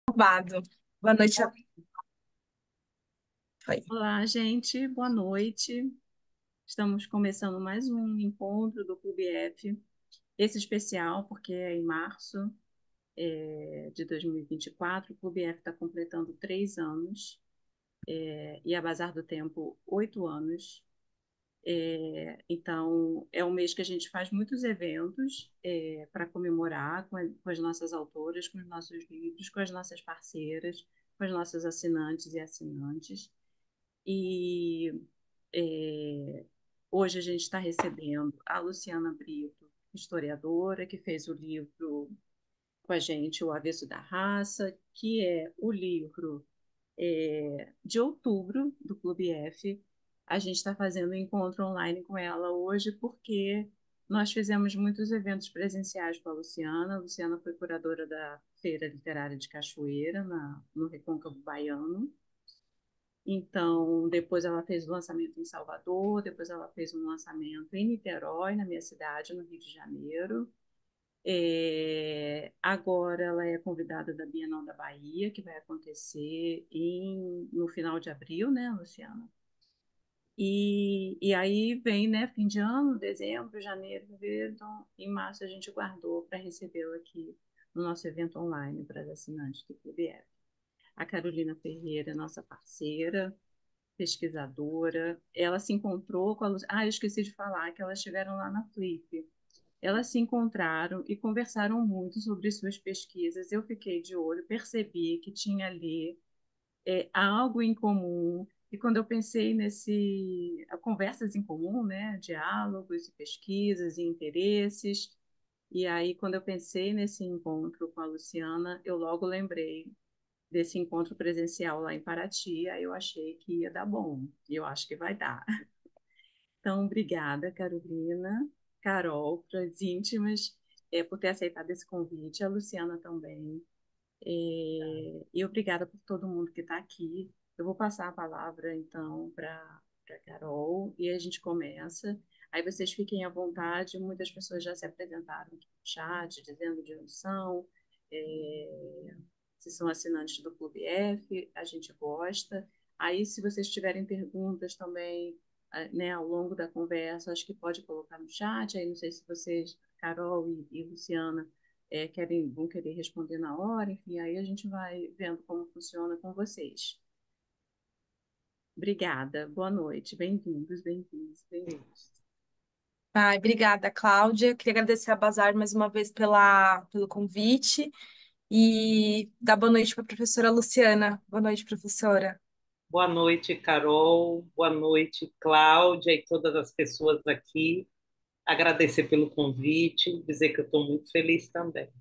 Roubado. Boa noite. Foi. Olá, gente, boa noite. Estamos começando mais um encontro do Clube F, esse especial porque é em março de 2024. O Clube F está completando 3 anos, e a Bazar do Tempo 8 anos. Então, é um mês que a gente faz muitos eventos para comemorar com as nossas autoras, com os nossos livros, com as nossas parceiras, com as nossas assinantes e assinantes. E é, hoje a gente está recebendo a Luciana Brito, historiadora, que fez o livro com a gente, O Avesso da Raça, que é o livro de outubro do Clube F. A gente está fazendo um encontro online com ela hoje porque nós fizemos muitos eventos presenciais com a Luciana. A Luciana foi curadora da Feira Literária de Cachoeira, no Recôncavo Baiano. Então, depois ela fez o lançamento em Salvador, depois ela fez um lançamento em Niterói, na minha cidade, no Rio de Janeiro. Agora ela é convidada da Bienal da Bahia, que vai acontecer no final de abril, né, Luciana? E aí vem, né, fim de ano, dezembro, janeiro, fevereiro, então em março a gente guardou para recebê-la aqui no nosso evento online para as assinantes do Clube F. A Carolina Ferreira é nossa parceira, pesquisadora. Ela se encontrou com a Lu... Ah, eu esqueci de falar que elas estiveram lá na Flip. Elas se encontraram e conversaram muito sobre suas pesquisas. Eu fiquei de olho, percebi que tinha ali algo em comum. E quando eu pensei conversas em comum, né, diálogos e pesquisas e interesses, e aí quando eu pensei nesse encontro com a Luciana, eu logo lembrei desse encontro presencial lá em Paraty, aí eu achei que ia dar bom, e eu acho que vai dar. Então, obrigada, Carolina, Carol, para as íntimas, por ter aceitado esse convite, a Luciana também. E obrigada por todo mundo que está aqui. Eu vou passar a palavra, então, para Carol, e a gente começa. Aí vocês fiquem à vontade, muitas pessoas já se apresentaram aqui no chat, dizendo de onde são, é, se são assinantes do Clube F, a gente gosta. Aí, se vocês tiverem perguntas também, né, ao longo da conversa, acho que pode colocar no chat. Aí, não sei se vocês, Carol e Luciana, vão querer responder na hora. Enfim, aí a gente vai vendo como funciona com vocês. Obrigada, boa noite, bem-vindos, bem-vindos, bem-vindos. Ai, obrigada, Cláudia. Queria agradecer a Bazar mais uma vez pelo convite e dar boa noite para a professora Luciana. Boa noite, professora. Boa noite, Carol. Boa noite, Cláudia e todas as pessoas aqui. Agradecer pelo convite, dizer que eu estou muito feliz também.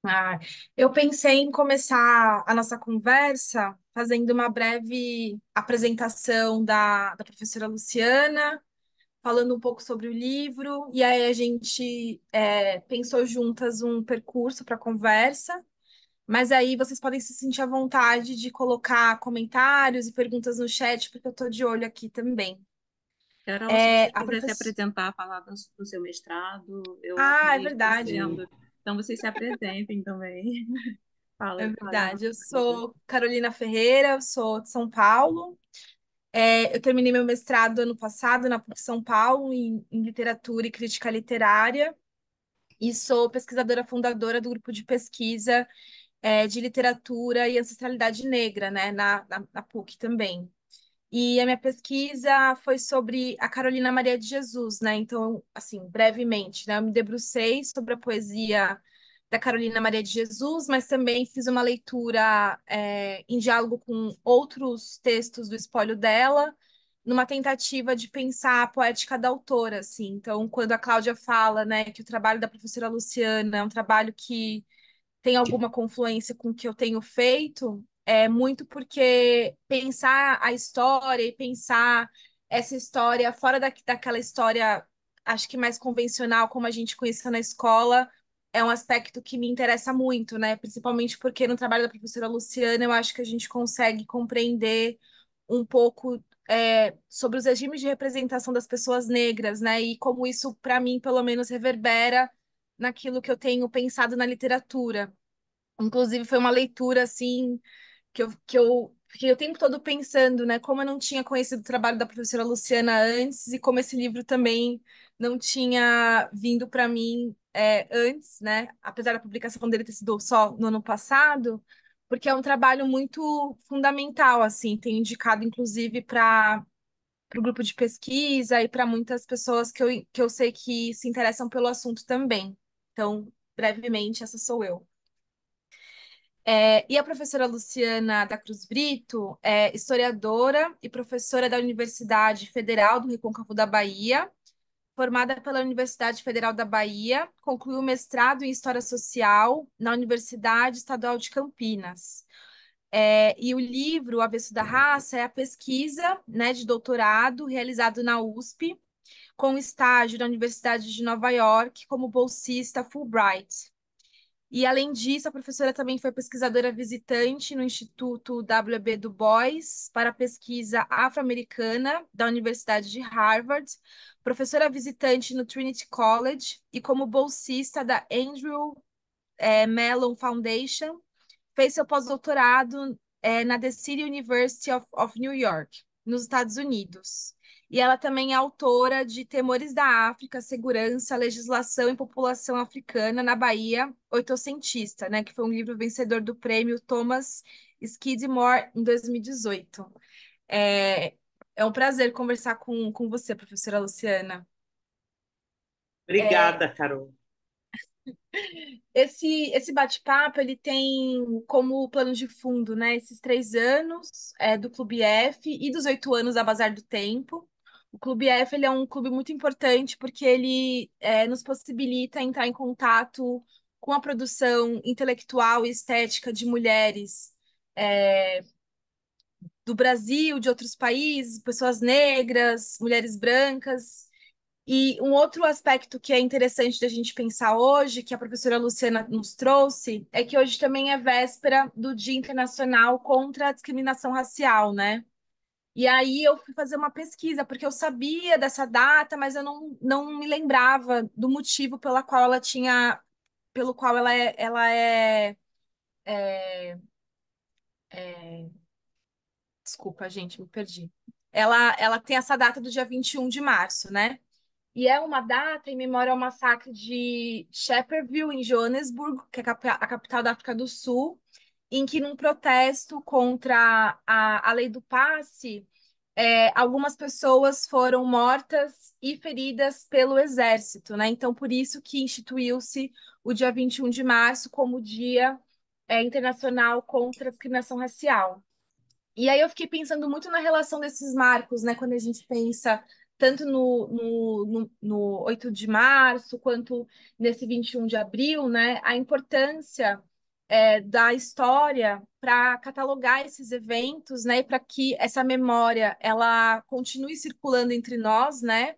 Ah, eu pensei em começar a nossa conversa fazendo uma breve apresentação da professora Luciana, falando um pouco sobre o livro, e aí a gente pensou juntas um percurso para a conversa. Mas aí vocês podem se sentir à vontade de colocar comentários e perguntas no chat, porque eu estou de olho aqui também. Carol, se você A quiser se professora. apresentar, falar do seu mestrado, eu Ah, é acabei verdade. esquecendo. Então, vocês se apresentem também. É Falem uma verdade. Eu coisa. sou Carolina Ferreira, eu sou de São Paulo. Eu terminei meu mestrado ano passado na PUC São Paulo, em literatura e crítica literária, e sou pesquisadora fundadora do grupo de pesquisa, de literatura e ancestralidade negra, né, na PUC também. E a minha pesquisa foi sobre a Carolina Maria de Jesus, né? Então, assim, brevemente, né? Eu me debrucei sobre a poesia da Carolina Maria de Jesus, mas também fiz uma leitura em diálogo com outros textos do espólio dela, numa tentativa de pensar a poética da autora, assim. Então, quando a Cláudia fala, né, que o trabalho da professora Luciana é um trabalho que tem alguma confluência com o que eu tenho feito, é muito porque pensar a história e pensar essa história fora daquela história, acho que mais convencional, como a gente conheceu na escola, é um aspecto que me interessa muito, né? Principalmente porque no trabalho da professora Luciana, eu acho que a gente consegue compreender um pouco sobre os regimes de representação das pessoas negras, né? E como isso, para mim, pelo menos, reverbera naquilo que eu tenho pensado na literatura. Inclusive, foi uma leitura, assim, que eu fiquei o tempo todo pensando, né? Como eu não tinha conhecido o trabalho da professora Luciana antes e como esse livro também não tinha vindo para mim antes, né? Apesar da publicação dele ter sido só no ano passado, porque é um trabalho muito fundamental, assim, tem indicado, inclusive, para o grupo de pesquisa e para muitas pessoas que eu sei que se interessam pelo assunto também. Então, brevemente, essa sou eu. E a professora Luciana da Cruz Brito é historiadora e professora da Universidade Federal do Recôncavo da Bahia, formada pela Universidade Federal da Bahia, concluiu o mestrado em História Social na Universidade Estadual de Campinas. E o livro O Avesso da Raça é a pesquisa, né, de doutorado realizado na USP, com estágio na Universidade de Nova York como bolsista Fulbright. E, além disso, a professora também foi pesquisadora visitante no Instituto W.B. Du Bois para a pesquisa afro-americana da Universidade de Harvard, professora visitante no Trinity College e como bolsista da Andrew Mellon Foundation, fez seu pós-doutorado na The City University of New York, nos Estados Unidos. E ela também é autora de Temores da África, Segurança, Legislação e População Africana na Bahia, Oitocentista, né, que foi um livro vencedor do prêmio Thomas Skidmore em 2018. É, é um prazer conversar com você, professora Luciana. Obrigada, Carol. Esse bate-papo ele tem como plano de fundo, né, esses 3 anos do Clube F e dos 8 anos da Bazar do Tempo. O Clube F ele é um clube muito importante porque ele nos possibilita entrar em contato com a produção intelectual e estética de mulheres do Brasil, de outros países, pessoas negras, mulheres brancas. E um outro aspecto que é interessante da gente pensar hoje, que a professora Luciana nos trouxe, é que hoje também é véspera do Dia Internacional contra a Discriminação Racial, né? E aí eu fui fazer uma pesquisa, porque eu sabia dessa data, mas eu não me lembrava do motivo pelo qual desculpa, gente, me perdi. Ela tem essa data do dia 21 de março, né? E é uma data em memória ao massacre de Shepherdville, em Joanesburgo, que é a capital da África do Sul, em que, num protesto contra a lei do passe, algumas pessoas foram mortas e feridas pelo exército, né? Então, por isso que instituiu-se o dia 21 de março como Dia Internacional contra a Discriminação Racial. E aí eu fiquei pensando muito na relação desses marcos, né? Quando a gente pensa tanto no 8 de março, quanto nesse 21 de abril, né? A importância da história para catalogar esses eventos, né? E para que essa memória ela continue circulando entre nós, né?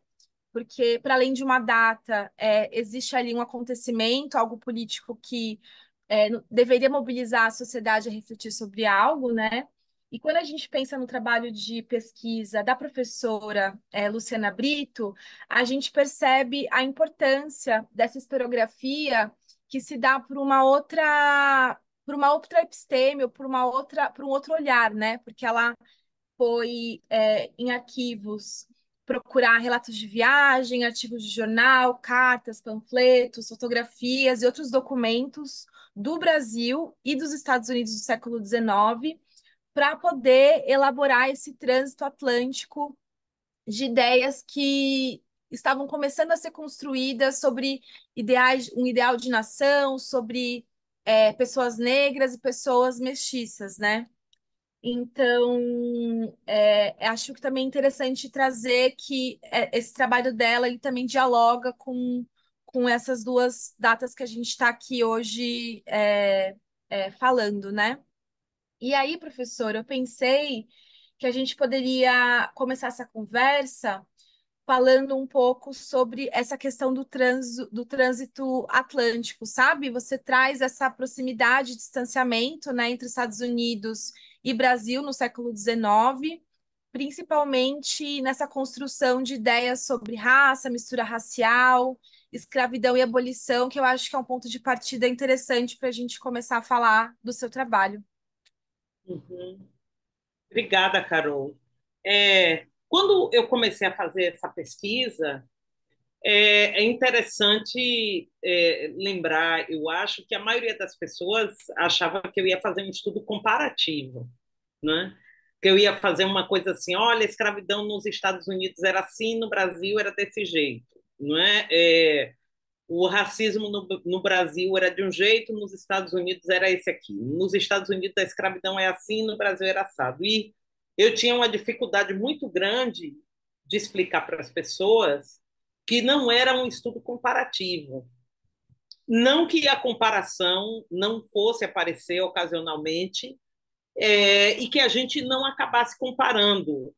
Porque, para além de uma data, existe ali um acontecimento, algo político que deveria mobilizar a sociedade a refletir sobre algo, né? E quando a gente pensa no trabalho de pesquisa da professora Luciana Brito, a gente percebe a importância dessa historiografia que se dá por uma outra episteme, ou por um outro olhar, né? Porque ela foi em arquivos procurar relatos de viagem, artigos de jornal, cartas, panfletos, fotografias e outros documentos do Brasil e dos Estados Unidos do século XIX para poder elaborar esse trânsito atlântico de ideias que estavam começando a ser construídas sobre um ideal de nação, sobre pessoas negras e pessoas mestiças, né? Então, acho que também é interessante trazer que esse trabalho dela ele também dialoga com essas duas datas que a gente está aqui hoje falando, né? E aí, professor, eu pensei que a gente poderia começar essa conversa falando um pouco sobre essa questão do trânsito atlântico, sabe? Você traz essa proximidade, distanciamento, né, entre Estados Unidos e Brasil no século XIX, principalmente nessa construção de ideias sobre raça, mistura racial escravidão e abolição, que eu acho que é um ponto de partida interessante para a gente começar a falar do seu trabalho. Uhum. Obrigada, Carol. Quando eu comecei a fazer essa pesquisa, é interessante lembrar, eu acho que a maioria das pessoas achava que eu ia fazer um estudo comparativo, né? Que eu ia fazer uma coisa assim, olha, a escravidão nos Estados Unidos era assim, no Brasil era desse jeito, não é? O racismo no Brasil era de um jeito, nos Estados Unidos era esse aqui. Nos Estados Unidos a escravidão é assim, no Brasil era assado. E eu tinha uma dificuldade muito grande de explicar para as pessoas que não era um estudo comparativo. Não que a comparação não fosse aparecer ocasionalmente, e que a gente não acabasse comparando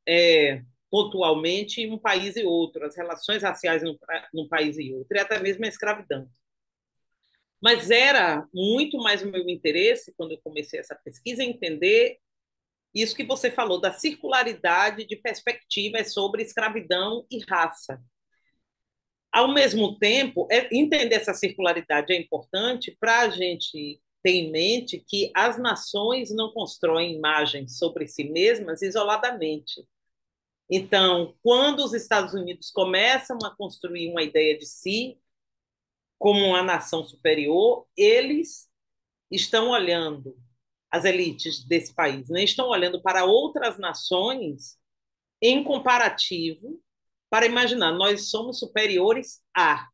pontualmente um país e outro, as relações raciais num país e outro, e até mesmo a escravidão. Mas era muito mais o meu interesse, quando eu comecei essa pesquisa, entender isso que você falou, da circularidade de perspectivas sobre escravidão e raça. Ao mesmo tempo, entender essa circularidade é importante para a gente ter em mente que as nações não constroem imagens sobre si mesmas isoladamente. Então, quando os Estados Unidos começam a construir uma ideia de si como uma nação superior, eles estão olhando, as elites desse país, né, estão olhando para outras nações em comparativo para imaginar, nós somos superiores a.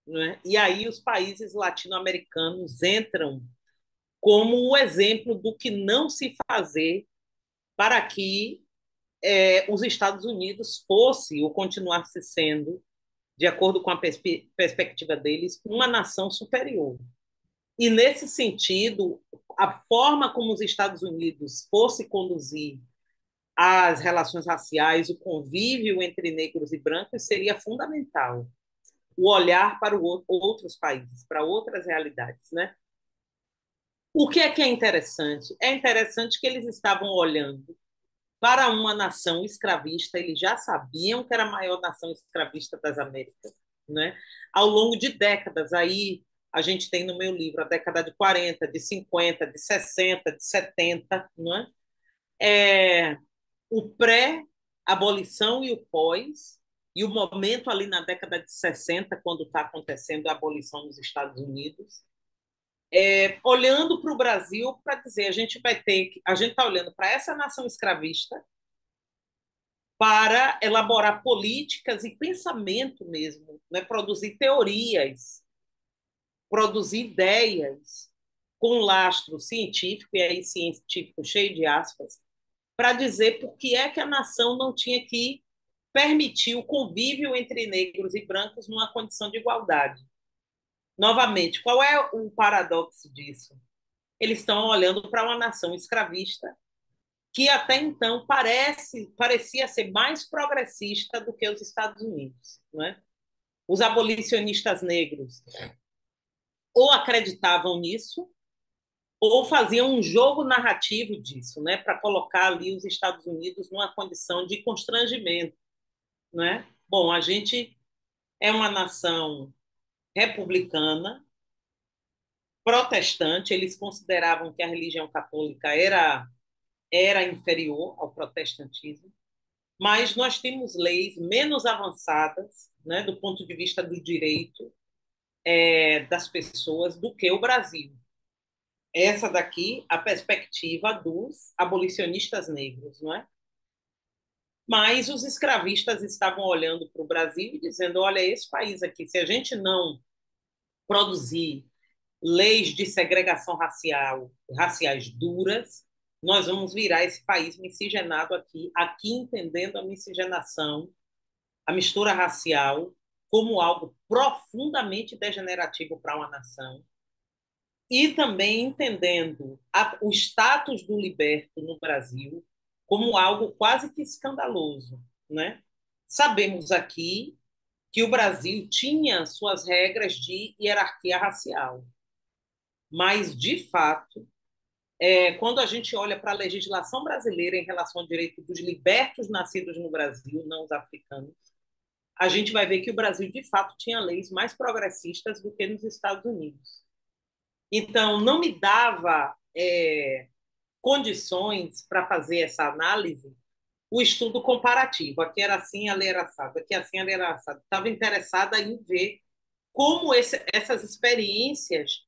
Né? E aí os países latino-americanos entram como o exemplo do que não se fazer para que os Estados Unidos fosse ou continuasse sendo, de acordo com a perspectiva deles, uma nação superior. E, nesse sentido, a forma como os Estados Unidos fosse conduzir as relações raciais, o convívio entre negros e brancos seria fundamental. O olhar para outros países, para outras realidades, né? O que é interessante? É interessante que eles estavam olhando para uma nação escravista, eles já sabiam que era a maior nação escravista das Américas, né? Ao longo de décadas, aí a gente tem no meu livro a década de 40, de 50, de 60, de 70, não é? O pré-abolição e o pós, e o momento ali na década de 60, quando está acontecendo a abolição nos Estados Unidos, olhando para o Brasil para dizer a gente está olhando para essa nação escravista para elaborar políticas e pensamento mesmo, né? Produzir teorias, produzir ideias com lastro científico, e aí científico cheio de aspas, para dizer por que é que a nação não tinha que permitir o convívio entre negros e brancos numa condição de igualdade. Novamente, qual é o paradoxo disso? Eles estão olhando para uma nação escravista que até então parecia ser mais progressista do que os Estados Unidos. Não é? Os abolicionistas negros ou acreditavam nisso, ou faziam um jogo narrativo disso, né, para colocar ali os Estados Unidos numa condição de constrangimento. Né? Bom, a gente é uma nação republicana, protestante, eles consideravam que a religião católica era inferior ao protestantismo, mas nós temos leis menos avançadas, né, do ponto de vista do direito das pessoas do que o Brasil. Essa daqui, a perspectiva dos abolicionistas negros, não é? Mas os escravistas estavam olhando para o Brasil e dizendo: olha, esse país aqui, se a gente não produzir leis de segregação raciais duras, nós vamos virar esse país miscigenado aqui entendendo a miscigenação, a mistura racial, como algo profundamente degenerativo para uma nação, e também entendendo o status do liberto no Brasil como algo quase que escandaloso, né? Sabemos aqui que o Brasil tinha suas regras de hierarquia racial, mas, de fato, quando a gente olha para a legislação brasileira em relação ao direito dos libertos nascidos no Brasil, não os africanos, a gente vai ver que o Brasil, de fato, tinha leis mais progressistas do que nos Estados Unidos. Então, não me dava condições para fazer essa análise, o estudo comparativo. Aqui era assim, ali era assado, aqui assim, ali era assado. Estava interessada em ver como essas experiências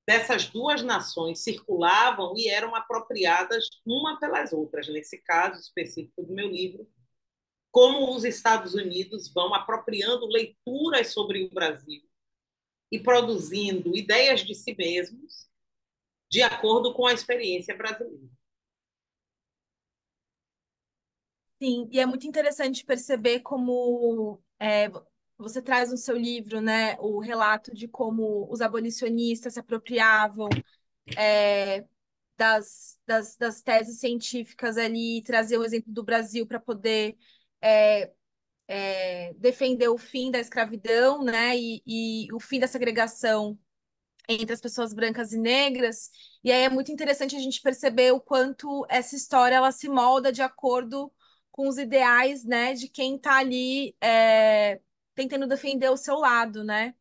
dessas duas nações circulavam e eram apropriadas uma pelas outras. Nesse caso específico do meu livro, como os Estados Unidos vão apropriando leituras sobre o Brasil e produzindo ideias de si mesmos de acordo com a experiência brasileira. Sim, e é muito interessante perceber como você traz no seu livro, né, o relato de como os abolicionistas se apropriavam das teses científicas ali, trazer o exemplo do Brasil para poder é, defender o fim da escravidão, né, e o fim da segregação entre as pessoas brancas e negras. E aí é muito interessante a gente perceber o quanto essa história ela se molda de acordo com os ideais, né, de quem está ali tentando defender o seu lado, né?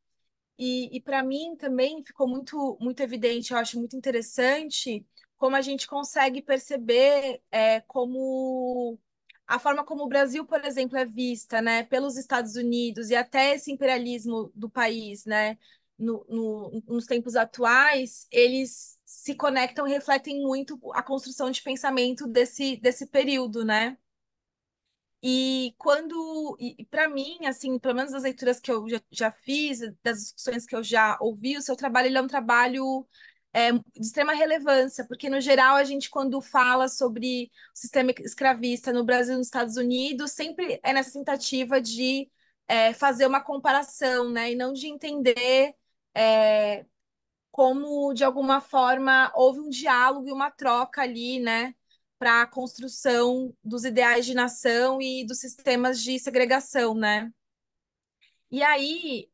E para mim também ficou muito evidente, eu acho muito interessante como a gente consegue perceber como a forma como o Brasil, por exemplo, é vista, né, pelos Estados Unidos e até esse imperialismo do país, né, nos tempos atuais, eles se conectam e refletem muito a construção de pensamento desse período, né? E para mim, assim, pelo menos das leituras que eu já fiz, das discussões que eu já ouvi, o seu trabalho ele é um trabalho de extrema relevância, porque no geral a gente, quando fala sobre o sistema escravista no Brasil e nos Estados Unidos, sempre é nessa tentativa de fazer uma comparação, né, e não de entender é, como, de alguma forma, houve um diálogo e uma troca ali, né, para a construção dos ideais de nação e dos sistemas de segregação, né? E aí,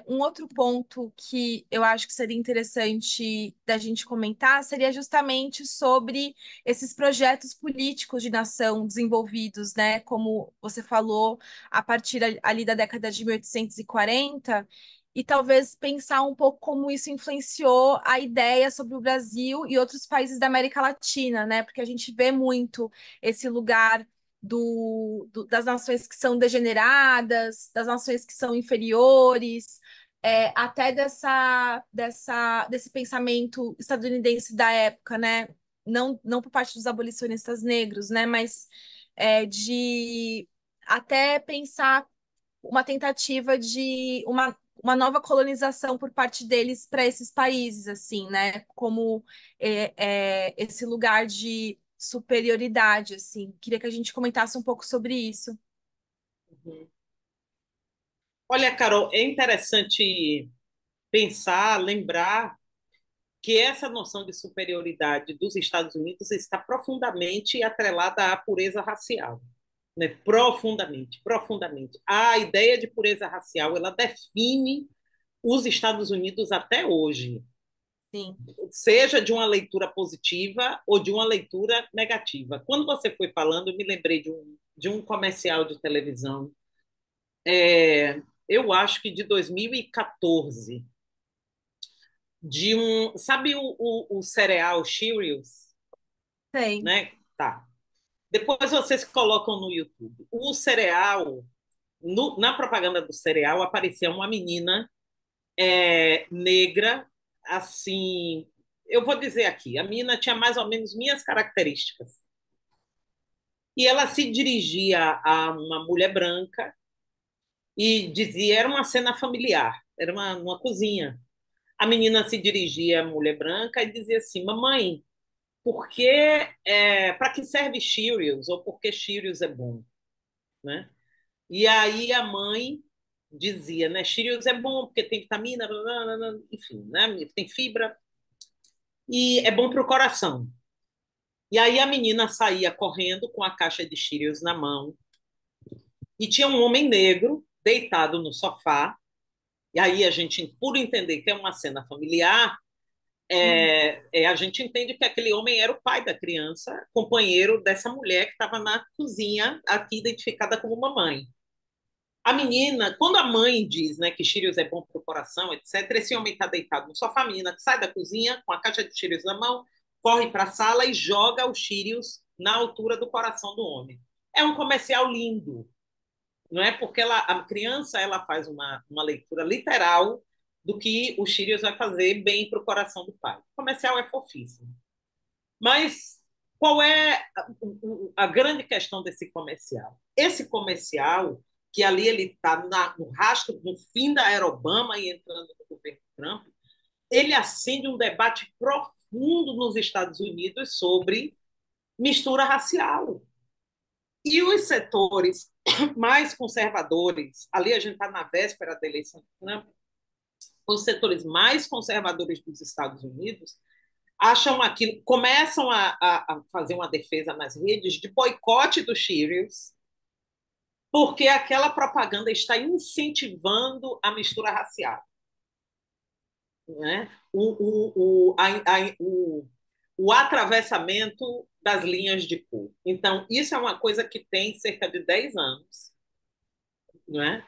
um outro ponto que eu acho que seria interessante da gente comentar seria justamente sobre esses projetos políticos de nação desenvolvidos, né? Como você falou, a partir ali da década de 1840, e talvez pensar um pouco como isso influenciou a ideia sobre o Brasil e outros países da América Latina, né? Porque a gente vê muito esse lugar das nações que são degeneradas, das nações que são inferiores, até desse pensamento estadunidense da época, né? Não por parte dos abolicionistas negros, né? Mas de até pensar uma tentativa de uma nova colonização por parte deles para esses países, assim, né? Como esse lugar de superioridade, assim. Queria que a gente comentasse um pouco sobre isso. Uhum. Olha, Carol, é interessante pensar, lembrar que essa noção de superioridade dos Estados Unidos está profundamente atrelada à pureza racial, né? Profundamente, profundamente. A ideia de pureza racial, ela define os Estados Unidos até hoje, Sim, seja de uma leitura positiva ou de uma leitura negativa. Quando você foi falando, eu me lembrei de um comercial de televisão, eu acho que de 2014, sabe o cereal Cheerios, sei. né? Tá. Depois vocês colocam no YouTube. O cereal, na propaganda do cereal, aparecia uma menina negra, assim. Eu vou dizer aqui, a menina tinha mais ou menos minhas características. E ela se dirigia a uma mulher branca e dizia, era uma cena familiar, era uma cozinha. A menina se dirigia à mulher branca e dizia assim, mamãe, para que serve Cheerios? Ou por que Cheerios é bom? Né? E aí a mãe dizia, né, Cheerios é bom porque tem vitamina, blá, blá, blá, enfim, né, tem fibra e é bom para o coração. E aí a menina saía correndo com a caixa de Cheerios na mão e tinha um homem negro deitado no sofá. E aí a gente, por entender que é uma cena familiar, Uhum. a gente entende que aquele homem era o pai da criança, companheiro dessa mulher que estava na cozinha, aqui identificada como mamãe. A menina, quando a mãe diz, né, que Cheerios é bom para o coração, etc., esse homem está deitado no sofá, a menina sai da cozinha com a caixa de Cheerios na mão, corre para a sala e joga os Cheerios na altura do coração do homem. É um comercial lindo, não é? Porque a criança ela faz uma leitura literal do que o Cheerios vai fazer bem para o coração do pai. O comercial é fofíssimo. Mas qual é a grande questão desse comercial? Esse comercial, que ali ele está no rastro, no fim da era Obama e entrando no governo Trump, ele acende um debate profundo nos Estados Unidos sobre mistura racial. E os setores mais conservadores, ali a gente está na véspera da eleição de Trump, os setores mais conservadores dos Estados Unidos acham aquilo, começam a fazer uma defesa nas redes de boicote dos Cheerios, porque aquela propaganda está incentivando a mistura racial. Né? O atravessamento das linhas de cor. Então, isso é uma coisa que tem cerca de 10 anos. Né?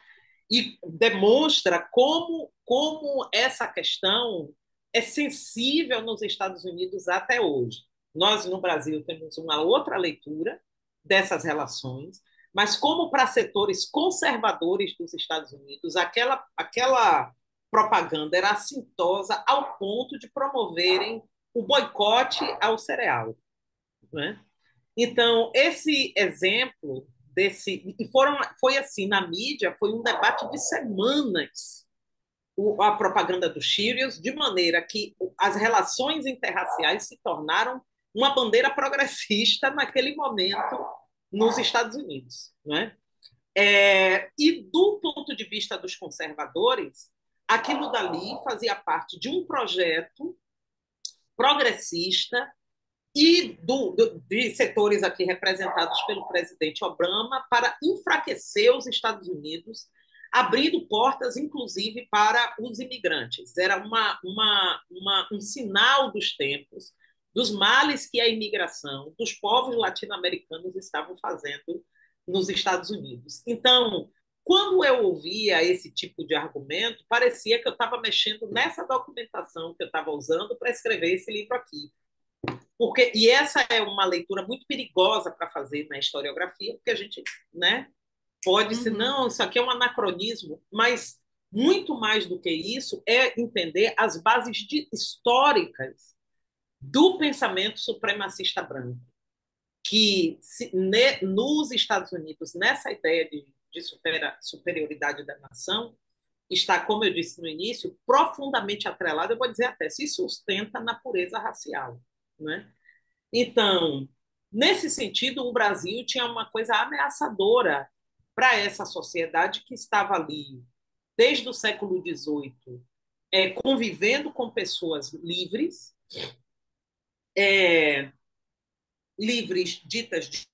E demonstra como essa questão é sensível nos Estados Unidos até hoje. Nós, no Brasil, temos uma outra leitura dessas relações, mas como para setores conservadores dos Estados Unidos, aquela propaganda era assintosa ao ponto de promoverem o boicote ao cereal. Né? Então, esse exemplo foi assim, na mídia, foi um debate de semanas a propaganda dos Cheerios, de maneira que as relações interraciais se tornaram uma bandeira progressista naquele momento nos Estados Unidos. Né? E do ponto de vista dos conservadores, aquilo dali fazia parte de um projeto progressista e de setores aqui representados pelo presidente Obama para enfraquecer os Estados Unidos, abrindo portas, inclusive, para os imigrantes. Era um sinal dos tempos, dos males que a imigração dos povos latino-americanos estavam fazendo nos Estados Unidos. Então, quando eu ouvia esse tipo de argumento, parecia que eu estava mexendo nessa documentação que eu estava usando para escrever esse livro aqui. E essa é uma leitura muito perigosa para fazer na historiografia, porque a gente, né, pode ser, não, isso aqui é um anacronismo, mas muito mais do que isso é entender as bases históricas do pensamento supremacista branco, que nos Estados Unidos, nessa ideia de superioridade da nação, está, como eu disse no início, profundamente atrelado, eu vou dizer até, se sustenta na pureza racial. Né? Então, nesse sentido, o Brasil tinha uma coisa ameaçadora para essa sociedade que estava ali desde o século XVIII, convivendo com pessoas livres ditas de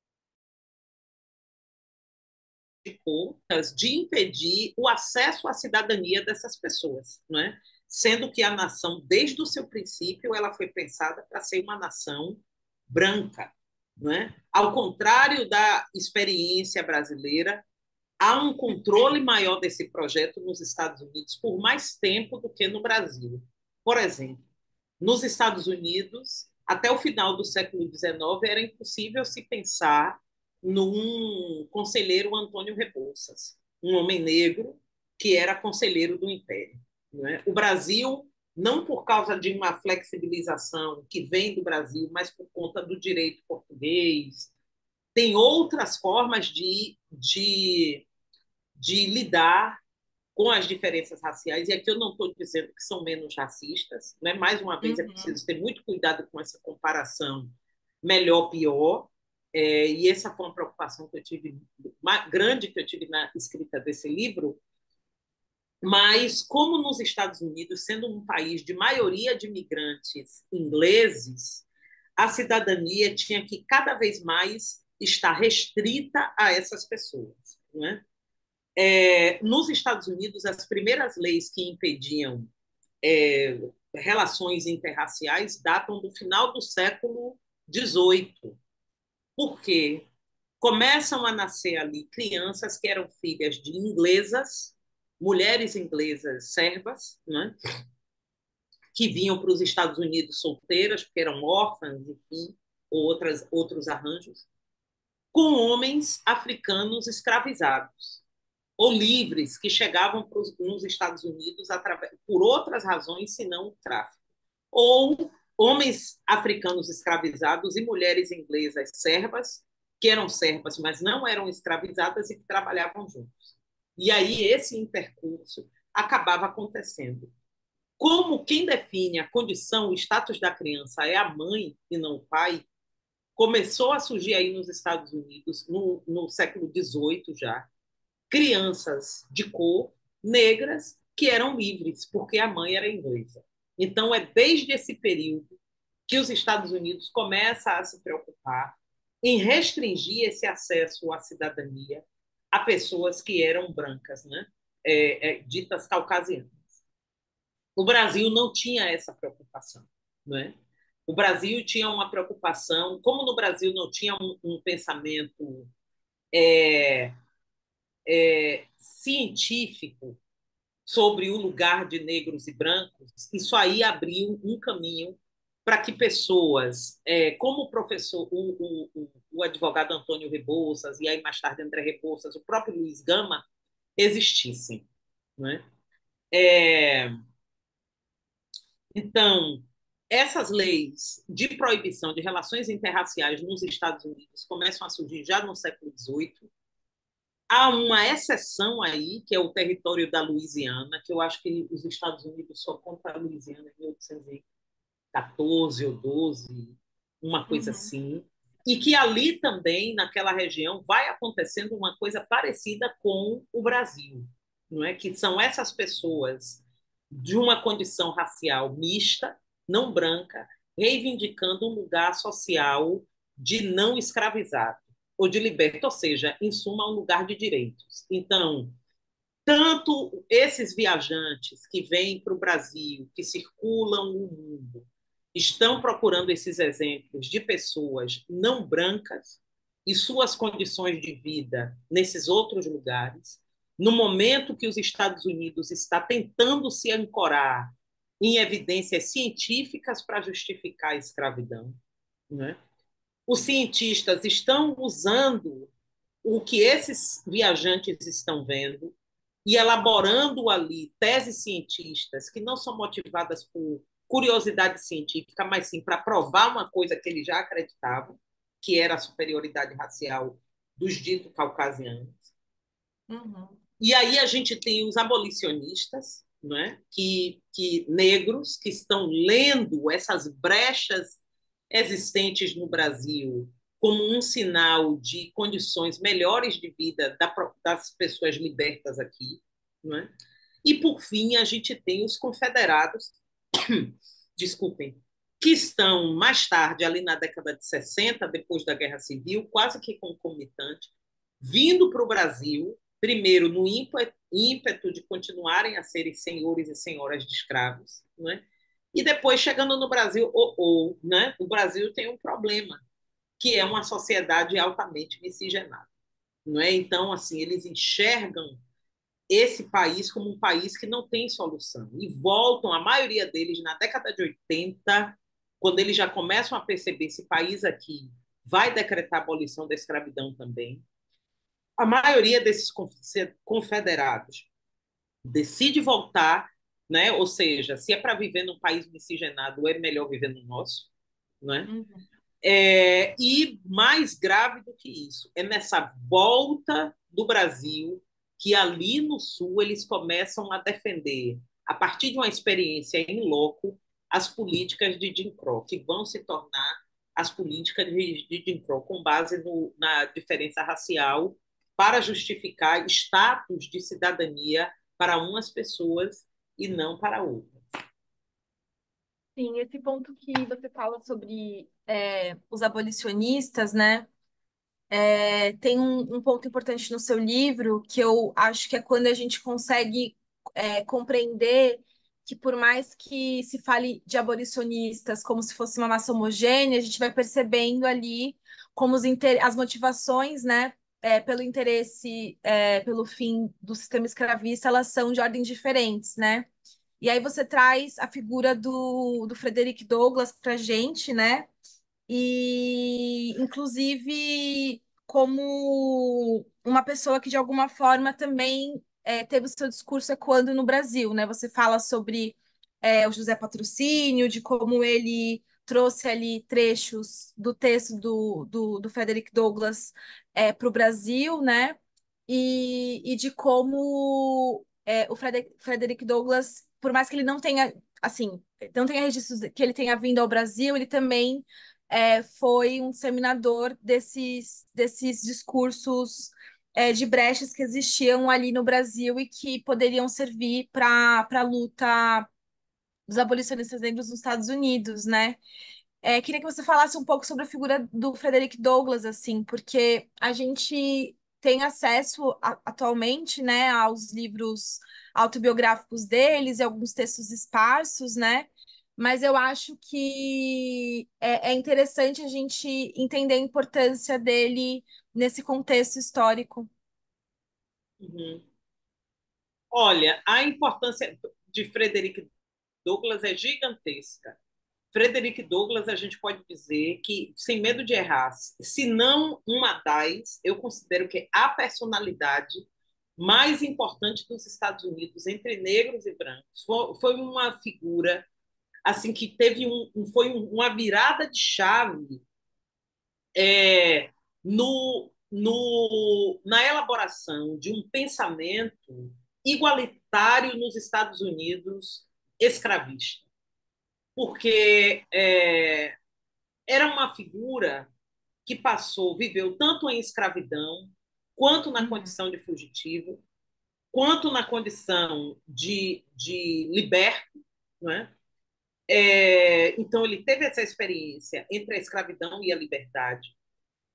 contas, de impedir o acesso à cidadania dessas pessoas, né? Sendo que a nação, desde o seu princípio, ela foi pensada para ser uma nação branca. Né? Ao contrário da experiência brasileira, há um controle maior desse projeto nos Estados Unidos por mais tempo do que no Brasil. Por exemplo, nos Estados Unidos, até o final do século XIX, era impossível se pensar num conselheiro Antônio Rebouças, um homem negro que era conselheiro do Império. Né? O Brasil, não por causa de uma flexibilização que vem do Brasil, mas por conta do direito português, tem outras formas de lidar com as diferenças raciais, e aqui eu não estou dizendo que são menos racistas, né? Mais uma vez é preciso ter muito cuidado com essa comparação melhor-pior, e essa foi uma preocupação que eu tive, grande que eu tive na escrita desse livro, mas como nos Estados Unidos, sendo um país de maioria de imigrantes ingleses, a cidadania tinha que cada vez mais estar restrita a essas pessoas. Né? Nos Estados Unidos, as primeiras leis que impediam relações interraciais datam do final do século XVIII. Por quê? começam a nascer ali crianças que eram filhas de inglesas, mulheres inglesas sérvas, né? Que vinham para os Estados Unidos solteiras, porque eram órfãs, enfim, ou outros arranjos, com homens africanos escravizados ou livres que chegavam nos Estados Unidos por outras razões, senão o tráfico. Ou homens africanos escravizados e mulheres inglesas sérvas, que eram servas, mas não eram escravizadas e que trabalhavam juntos. E aí esse intercurso acabava acontecendo. Como quem define a condição, o status da criança é a mãe e não o pai, começou a surgir aí nos Estados Unidos, no século XVIII já, crianças de cor, negras, que eram livres, porque a mãe era inglesa. Então, é desde esse período que os Estados Unidos começam a se preocupar em restringir esse acesso à cidadania a pessoas que eram brancas, né? Ditas caucasianas. O Brasil não tinha essa preocupação, né? O Brasil tinha uma preocupação, como no Brasil não tinha um pensamento é, científico sobre o lugar de negros e brancos, isso aí abriu um caminho para que pessoas, como o professor, o advogado Antônio Rebouças, e aí mais tarde André Rebouças, o próprio Luiz Gama, existissem. Né? É, então, essas leis de proibição de relações interraciais nos Estados Unidos começam a surgir já no século XVIII. Há uma exceção aí, que é o território da Louisiana, que eu acho que os Estados Unidos só contam a Louisiana em 1814 ou 12, uma coisa Uhum. assim. E que ali também, naquela região, vai acontecendo uma coisa parecida com o Brasil, não é? Que são essas pessoas de uma condição racial mista, não branca, reivindicando um lugar social de não escravizado ou de liberto, ou seja, em suma, um lugar de direitos. Então, tanto esses viajantes que vêm para o Brasil, que circulam o mundo, estão procurando esses exemplos de pessoas não brancas e suas condições de vida nesses outros lugares, no momento que os Estados Unidos está tentando se ancorar em evidências científicas para justificar a escravidão, né? Os cientistas estão usando o que esses viajantes estão vendo e elaborando ali teses cientistas que não são motivadas por curiosidade científica, mas sim para provar uma coisa que eles já acreditavam, que era a superioridade racial dos ditos caucasianos. Uhum. E aí a gente tem os abolicionistas, né, que negros, que estão lendo essas brechas existentes no Brasil como um sinal de condições melhores de vida das pessoas libertas aqui. Não é? E, por fim, a gente tem os confederados, desculpem, que estão mais tarde, ali na década de 60, depois da Guerra Civil, quase que concomitante, vindo para o Brasil, primeiro no ímpeto de continuarem a serem senhores e senhoras de escravos, né? E depois chegando no Brasil, né? O Brasil tem um problema, que é uma sociedade altamente miscigenada, não é? Então, assim, eles enxergam esse país como um país que não tem solução e voltam, a maioria deles, na década de 80, quando eles já começam a perceber esse país aqui vai decretar a abolição da escravidão também. A maioria desses confederados decide voltar, né? Ou seja, se é para viver num país miscigenado, é melhor viver no nosso, né? Uhum. E mais grave do que isso, é nessa volta do Brasil que ali no Sul eles começam a defender, a partir de uma experiência em loco, as políticas de Jim Crow, que vão se tornar as políticas de Jim Crow com base na diferença racial para justificar status de cidadania para umas pessoas e não para outras. Sim, esse ponto que você fala sobre os abolicionistas, né? Tem um ponto importante no seu livro que eu acho que é quando a gente consegue compreender que por mais que se fale de abolicionistas como se fosse uma massa homogênea, a gente vai percebendo ali como as motivações, né, pelo interesse, pelo fim do sistema escravista, elas são de ordens diferentes, né? E aí você traz a figura do Frederick Douglass para a gente, né? E, inclusive, como uma pessoa que, de alguma forma, também teve o seu discurso ecoando no Brasil, né? Você fala sobre o José Patrocínio, de como ele trouxe ali trechos do texto do Frederick Douglass para o Brasil, né? E de como o Frederick Douglass, por mais que ele não tenha, assim, não tenha registros que ele tenha vindo ao Brasil, ele também foi um disseminador desses discursos de brechas que existiam ali no Brasil e que poderiam servir para a luta dos abolicionistas negros nos Estados Unidos, né? Queria que você falasse um pouco sobre a figura do Frederick Douglass, assim, porque a gente tem acesso atualmente, né, aos livros autobiográficos deles e alguns textos esparsos, né? Mas eu acho que é interessante a gente entender a importância dele nesse contexto histórico. Uhum. Olha, a importância de Frederick Douglass é gigantesca. Frederick Douglass, a gente pode dizer que, sem medo de errar, se não uma das, eu considero que é a personalidade mais importante dos Estados Unidos entre negros e brancos. Foi uma figura assim que teve uma virada de chave é, na elaboração de um pensamento igualitário nos Estados Unidos escravista, porque era uma figura que viveu tanto em escravidão, quanto na Uhum. condição de fugitivo, quanto na condição de liberto, né? Então, ele teve essa experiência entre a escravidão e a liberdade,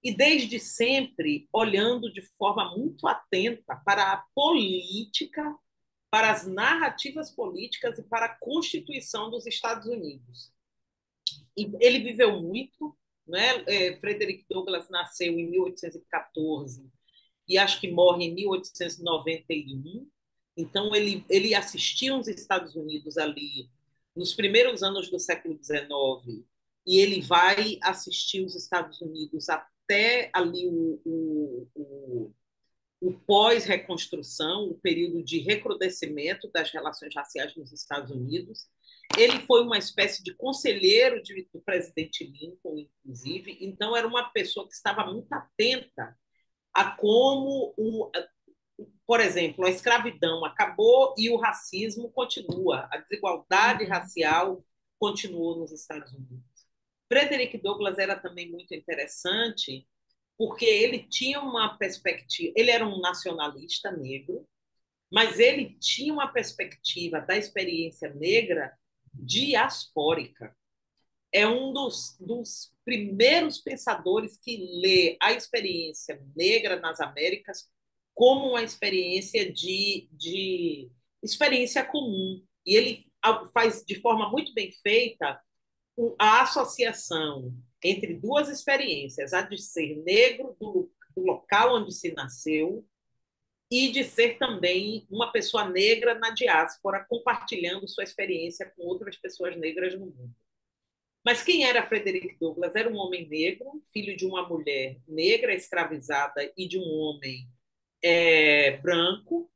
e desde sempre olhando de forma muito atenta para a política, para as narrativas políticas e para a Constituição dos Estados Unidos. E ele viveu muito, né? Frederick Douglass nasceu em 1814 e acho que morre em 1891. Então, ele assistiu os Estados Unidos ali nos primeiros anos do século XIX, e ele vai assistir os Estados Unidos até ali o pós-reconstrução, o período de recrudescimento das relações raciais nos Estados Unidos. Ele foi uma espécie de conselheiro do presidente Lincoln, inclusive, então era uma pessoa que estava muito atenta a como, por exemplo, a escravidão acabou e o racismo continua, a desigualdade Uhum. racial continuou nos Estados Unidos. Frederick Douglass era também muito interessante porque ele tinha uma perspectiva, ele era um nacionalista negro, mas ele tinha uma perspectiva da experiência negra diaspórica. É um dos primeiros pensadores que lê a experiência negra nas Américas como uma experiência de experiência comum. E ele faz de forma muito bem feita a associação entre duas experiências, a de ser negro do local onde se nasceu e de ser também uma pessoa negra na diáspora, compartilhando sua experiência com outras pessoas negras no mundo. Mas quem era Frederick Douglass? Era um homem negro, filho de uma mulher negra escravizada e de um homem branco,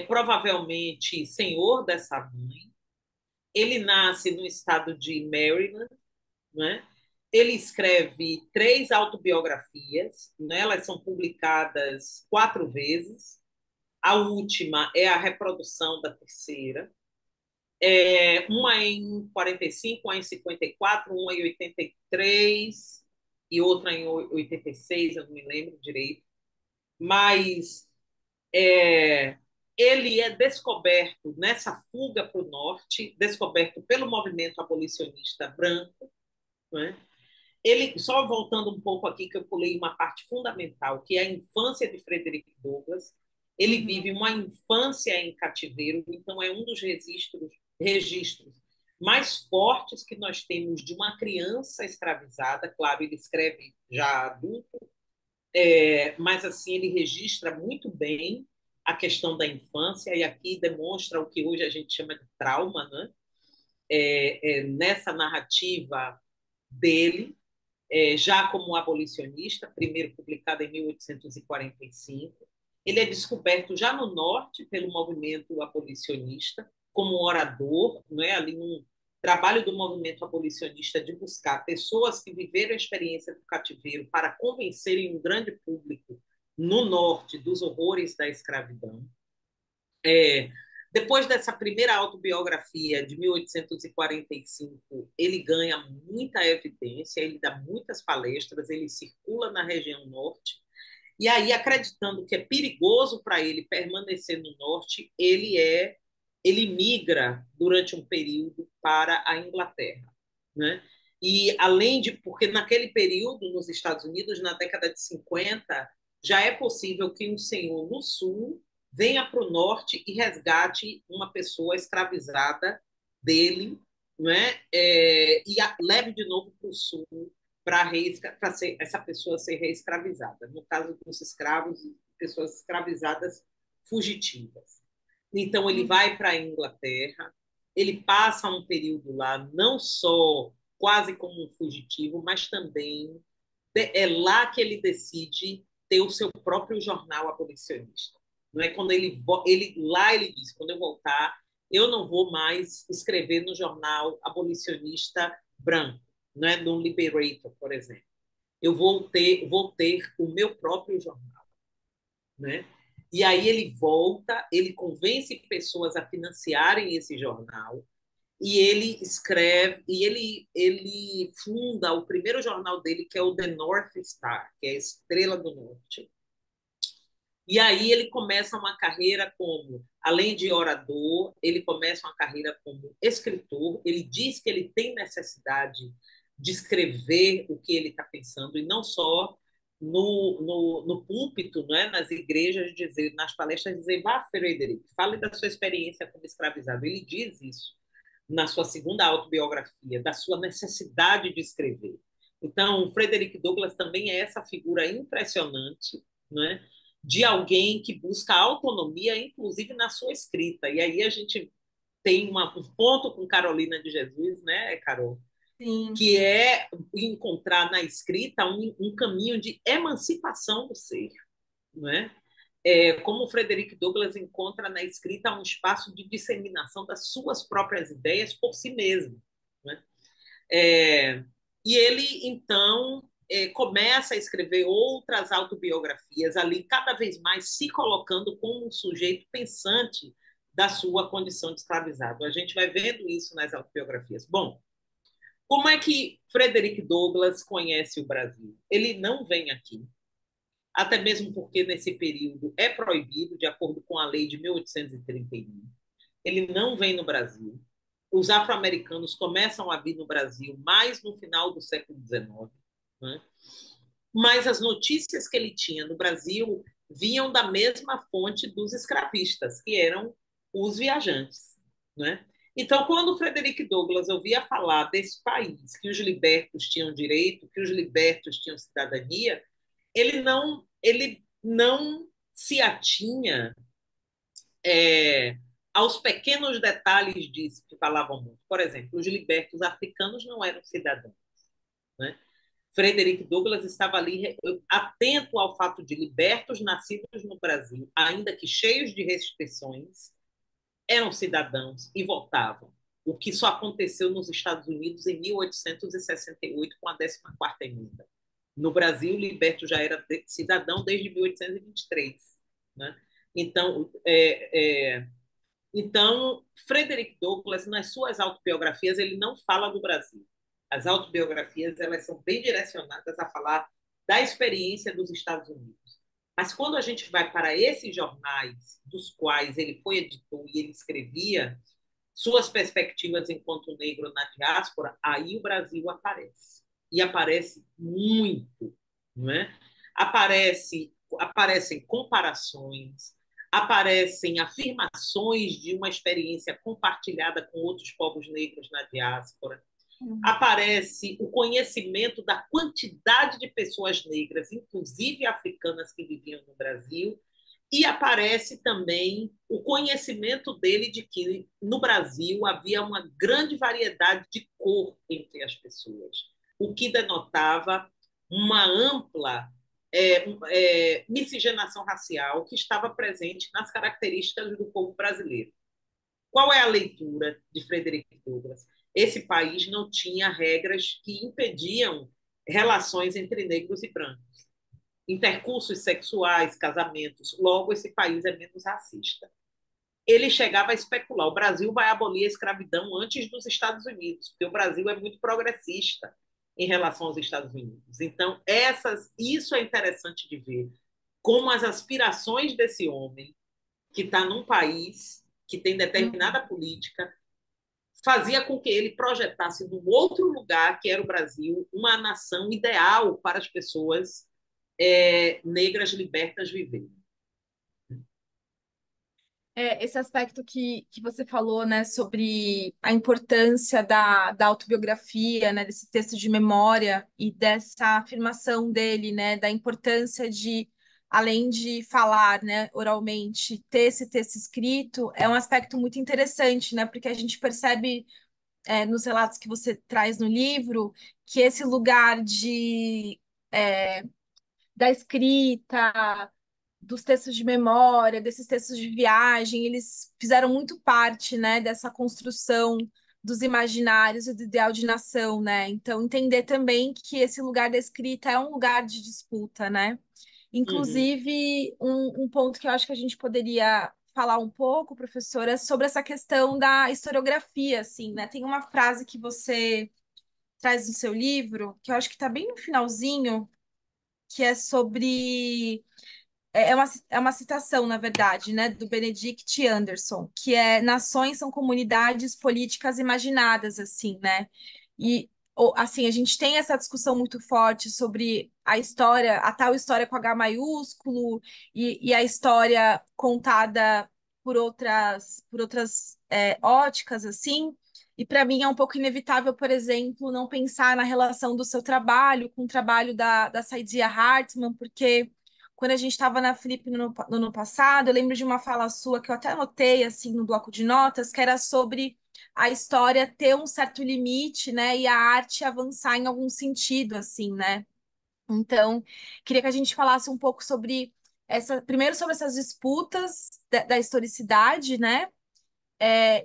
provavelmente senhor dessa mãe. Ele nasce no estado de Maryland, né? Ele escreve 3 autobiografias, né? Elas são publicadas 4 vezes. A última é a reprodução da terceira. Uma em 45, uma em 54, uma em 83 e outra em 86, eu não me lembro direito. Mas ele é descoberto nessa fuga para o norte, descoberto pelo movimento abolicionista branco, né? Ele, só voltando um pouco aqui, que eu pulei uma parte fundamental, que é a infância de Frederick Douglass. Ele Uhum. vive uma infância em cativeiro, então é um dos registros mais fortes que nós temos de uma criança escravizada. Claro, ele escreve já adulto, mas assim ele registra muito bem a questão da infância e aqui demonstra o que hoje a gente chama de trauma, né? Nessa narrativa dele, já como abolicionista, primeiro publicado em 1845. Ele é descoberto já no Norte pelo movimento abolicionista, como orador, não é? Ali um trabalho do movimento abolicionista de buscar pessoas que viveram a experiência do cativeiro para convencerem um grande público no Norte dos horrores da escravidão. É, Depois dessa primeira autobiografia de 1845, ele ganha muita evidência, ele dá muitas palestras, ele circula na região norte, e aí, acreditando que é perigoso para ele permanecer no norte, ele migra durante um período para a Inglaterra, né? E além de, porque naquele período, nos Estados Unidos, na década de 50, já é possível que um senhor no sul venha para o norte e resgate uma pessoa escravizada dele, né? E leve de novo para o sul para essa pessoa ser reescravizada. No caso dos escravos, pessoas escravizadas fugitivas. Então, ele Uhum. vai para a Inglaterra, ele passa um período lá, não só quase como um fugitivo, mas também é lá que ele decide ter o seu próprio jornal abolicionista. Não é quando ele diz, quando eu voltar, eu não vou mais escrever no jornal abolicionista branco, não é no Liberator, por exemplo. Eu vou ter o meu próprio jornal, né? E aí ele volta, ele convence pessoas a financiarem esse jornal e ele escreve e ele funda o primeiro jornal dele que é o The North Star, que é a Estrela do Norte. E aí ele começa uma carreira como, além de orador, ele começa uma carreira como escritor. Ele diz que ele tem necessidade de escrever o que ele está pensando, e não só no púlpito, né, nas igrejas, dizer, nas palestras, dizer, vá, Frederic, fale da sua experiência como escravizado. Ele diz isso na sua segunda autobiografia, da sua necessidade de escrever. Então, Frederick Douglass também é essa figura impressionante, né, de alguém que busca autonomia, inclusive na sua escrita. E aí a gente tem um ponto com Carolina de Jesus, né, Carol? Sim. Que é encontrar na escrita um caminho de emancipação do ser, não é? Como o Frederick Douglass encontra na escrita um espaço de disseminação das suas próprias ideias por si mesmo, né? É, e ele, então, começa a escrever outras autobiografias ali, cada vez mais se colocando como um sujeito pensante da sua condição de escravizado. A gente vai vendo isso nas autobiografias. Bom, como é que Frederick Douglass conhece o Brasil? Ele não vem aqui, até mesmo porque nesse período é proibido, de acordo com a lei de 1831. Ele não vem no Brasil. Os afro-americanos começam a vir no Brasil mais no final do século XIX, né? Mas as notícias que ele tinha no Brasil vinham da mesma fonte dos escravistas, que eram os viajantes, né? Então, quando o Frederick Douglass ouvia falar desse país, que os libertos tinham direito, que os libertos tinham cidadania, ele não se atinha é, aos pequenos detalhes disso que falavam muito. Por exemplo, os libertos africanos não eram cidadãos, né? Frederick Douglass estava ali atento ao fato de libertos nascidos no Brasil, ainda que cheios de restrições, eram cidadãos e votavam. O que só aconteceu nos Estados Unidos em 1868 com a 14ª emenda. No Brasil, o liberto já era cidadão desde 1823, né? Então, Frederick Douglass, nas suas autobiografias, ele não fala do Brasil. As autobiografias elas são bem direcionadas a falar da experiência dos Estados Unidos. Mas quando a gente vai para esses jornais, dos quais ele foi editor e ele escrevia suas perspectivas enquanto negro na diáspora, aí o Brasil aparece. E aparece muito, não é? Aparecem comparações, aparecem afirmações de uma experiência compartilhada com outros povos negros na diáspora, aparece o conhecimento da quantidade de pessoas negras, inclusive africanas, que viviam no Brasil, e aparece também o conhecimento dele de que no Brasil havia uma grande variedade de cor entre as pessoas, o que denotava uma ampla miscigenação racial que estava presente nas características do povo brasileiro. Qual é a leitura de Frederick Douglass? Esse país não tinha regras que impediam relações entre negros e brancos, intercursos sexuais, casamentos. Logo, esse país é menos racista. Ele chegava a especular: o Brasil vai abolir a escravidão antes dos Estados Unidos, porque o Brasil é muito progressista em relação aos Estados Unidos. Então, isso é interessante de ver, como as aspirações desse homem, que está num país que tem determinada política, fazia com que ele projetasse num outro lugar, que era o Brasil, uma nação ideal para as pessoas negras libertas viverem. Esse aspecto que você falou, né, sobre a importância da autobiografia, né, desse texto de memória e dessa afirmação dele, né, da importância de, além de falar, né, oralmente, ter esse texto escrito, é um aspecto muito interessante, né, porque a gente percebe, nos relatos que você traz no livro, que esse lugar é, da escrita, dos textos de memória, desses textos de viagem, eles fizeram muito parte, né, dessa construção dos imaginários e do ideal de nação, né? Então, entender também que esse lugar da escrita é um lugar de disputa, né? Uhum. Inclusive, um ponto que eu acho que a gente poderia falar um pouco, professora, é sobre essa questão da historiografia, assim, né? Tem uma frase que você traz no seu livro, que eu acho que está bem no finalzinho, que é sobre é uma citação, na verdade, né, do Benedict Anderson, que é nações são comunidades políticas imaginadas, assim, né? E assim, a gente tem essa discussão muito forte sobre a história, a tal história com H maiúsculo e a história contada por outras óticas, assim. E para mim é um pouco inevitável, por exemplo, não pensar na relação do seu trabalho com o trabalho da Saidiya Hartman, porque quando a gente estava na Flip no ano passado, eu lembro de uma fala sua que eu até anotei assim no bloco de notas, que era sobre a história ter um certo limite, né, e a arte avançar em algum sentido, assim, né? Então, queria que a gente falasse um pouco sobre primeiro sobre essas disputas da historicidade, né?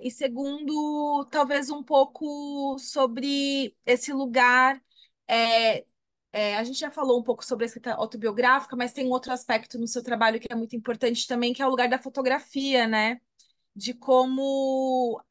E segundo, talvez um pouco sobre esse lugar. é, a gente já falou um pouco sobre a escrita autobiográfica, mas tem um outro aspecto no seu trabalho que é muito importante também, que é o lugar da fotografia, né? De como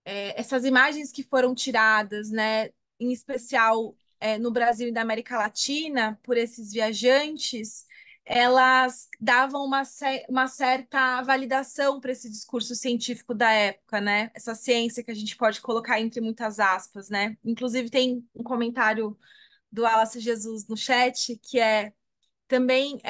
essas imagens que foram tiradas, né, em especial no Brasil e da América Latina, por esses viajantes, elas davam uma certa validação para esse discurso científico da época, né? Essa ciência que a gente pode colocar entre muitas aspas, né? Inclusive tem um comentário do Wallace Jesus no chat que é também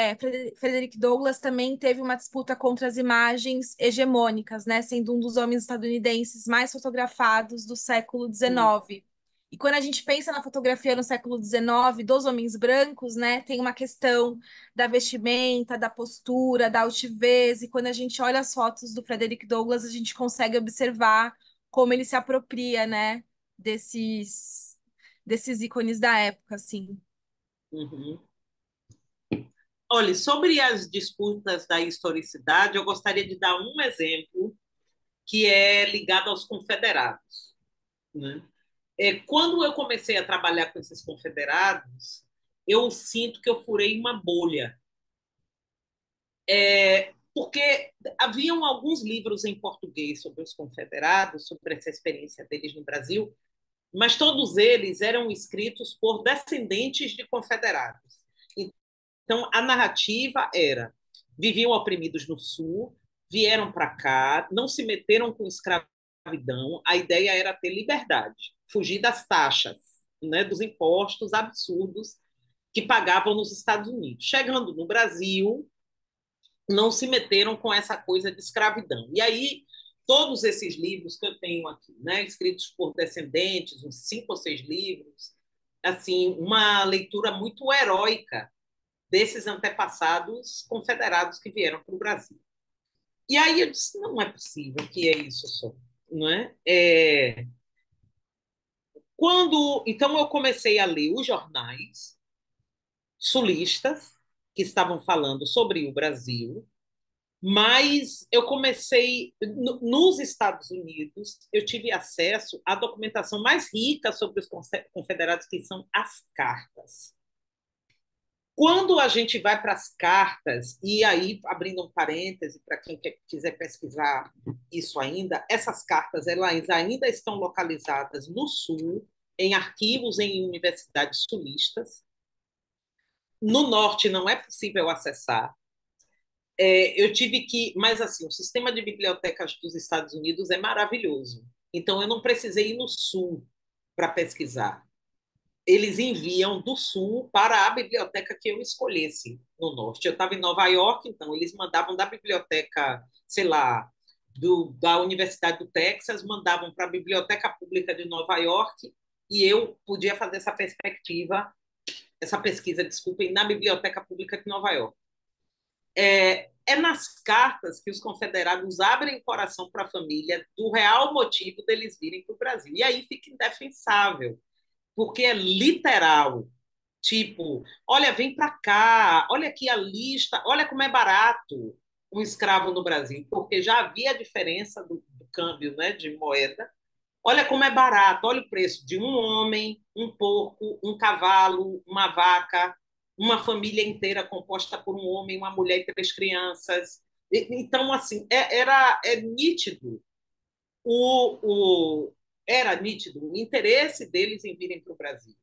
Frederick Douglass também teve uma disputa contra as imagens hegemônicas, né, sendo um dos homens estadunidenses mais fotografados do século Uhum. XIX. E quando a gente pensa na fotografia no século XIX, dos homens brancos, né, tem uma questão da vestimenta, da postura, da altivez, e quando a gente olha as fotos do Frederick Douglass, a gente consegue observar como ele se apropria, né, desses ícones da época, assim. Uhum. Olha, sobre as disputas da historicidade, eu gostaria de dar um exemplo que é ligado aos confederados, né? Quando eu comecei a trabalhar com esses confederados, eu sinto que eu furei uma bolha, porque haviam alguns livros em português sobre os confederados, sobre essa experiência deles no Brasil, mas todos eles eram escritos por descendentes de confederados. Então, a narrativa era: viviam oprimidos no Sul, vieram para cá, não se meteram com escravidão, a ideia era ter liberdade, fugir das taxas, né, dos impostos absurdos que pagavam nos Estados Unidos. Chegando no Brasil, não se meteram com essa coisa de escravidão. E aí, todos esses livros que eu tenho aqui, né, escritos por descendentes, uns 5 ou 6 livros, assim, uma leitura muito heróica desses antepassados confederados que vieram para o Brasil. E aí eu disse, não é possível que é isso só, não é? Então eu comecei a ler os jornais sulistas que estavam falando sobre o Brasil, mas eu comecei nos Estados Unidos, eu tive acesso à documentação mais rica sobre os confederados, que são as cartas. Quando a gente vai para as cartas, e aí, abrindo um parêntese para quem quiser pesquisar isso ainda, essas cartas elas ainda estão localizadas no Sul, em arquivos em universidades sulistas. No Norte não é possível acessar. Eu tive que, mas assim, o sistema de bibliotecas dos Estados Unidos é maravilhoso. Então eu não precisei ir no Sul para pesquisar. Eles enviam do Sul para a biblioteca que eu escolhesse no Norte. Eu estava em Nova York, então eles mandavam da biblioteca, sei lá, da Universidade do Texas, mandavam para a Biblioteca Pública de Nova York e eu podia fazer essa pesquisa, desculpem, na Biblioteca Pública de Nova York. É nas cartas que os confederados abrem o coração para a família do real motivo deles virem para o Brasil. E aí fica indefensável, porque é literal. Tipo, olha, vem para cá, olha aqui a lista, olha como é barato um escravo no Brasil, porque já havia a diferença do câmbio, né, de moeda. Olha como é barato, olha o preço de um homem, um porco, um cavalo, uma vaca, uma família inteira composta por um homem, uma mulher e 3 crianças. Então, assim, é nítido era nítido o interesse deles em virem para o Brasil.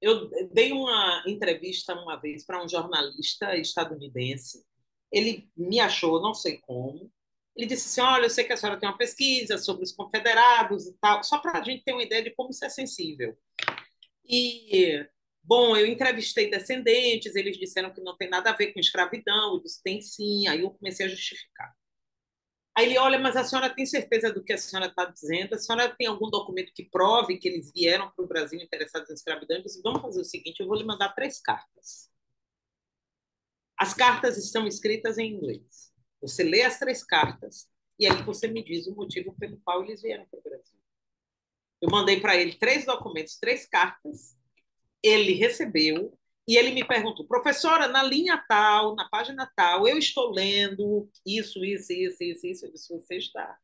Eu dei uma entrevista uma vez para um jornalista estadunidense. Ele me achou, não sei como. Ele disse assim: Olha, eu sei que a senhora tem uma pesquisa sobre os confederados e tal, só para a gente ter uma ideia de como isso é sensível. E, bom, eu entrevistei descendentes, eles disseram que não tem nada a ver com escravidão. Eu disse: Tem sim. Aí eu comecei a justificar. Aí ele, olha, mas a senhora tem certeza do que a senhora está dizendo? A senhora tem algum documento que prove que eles vieram para o Brasil interessados em escravidão? Eu disse, vamos fazer o seguinte, eu vou lhe mandar 3 cartas. As cartas estão escritas em inglês. Você lê as 3 cartas e aí você me diz o motivo pelo qual eles vieram para o Brasil. Eu mandei para ele 3 documentos, 3 cartas. Ele recebeu e ele me perguntou, professora, na linha tal, na página tal, eu estou lendo isso. Eu disse, você está.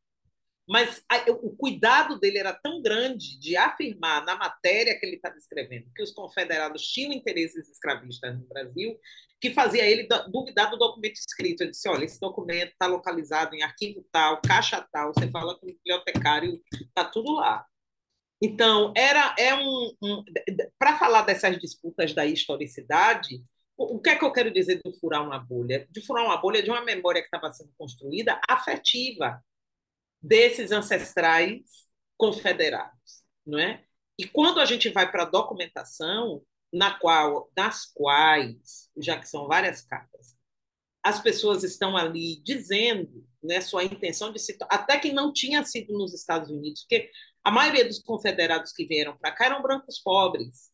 Mas o cuidado dele era tão grande de afirmar na matéria que ele estava escrevendo que os confederados tinham interesses escravistas no Brasil, que fazia ele duvidar do documento escrito. Ele disse, olha, esse documento está localizado em arquivo tal, caixa tal, você fala com o bibliotecário, está tudo lá. Então, para falar dessas disputas da historicidade, o que é que eu quero dizer do furar uma bolha? De furar uma bolha de uma memória que estava sendo construída afetiva desses ancestrais confederados, não é? E quando a gente vai para a documentação, nas quais, já que são várias cartas, as pessoas estão ali dizendo, né, sua intenção de se, até que não tinha sido nos Estados Unidos, porque a maioria dos confederados que vieram para cá eram brancos pobres.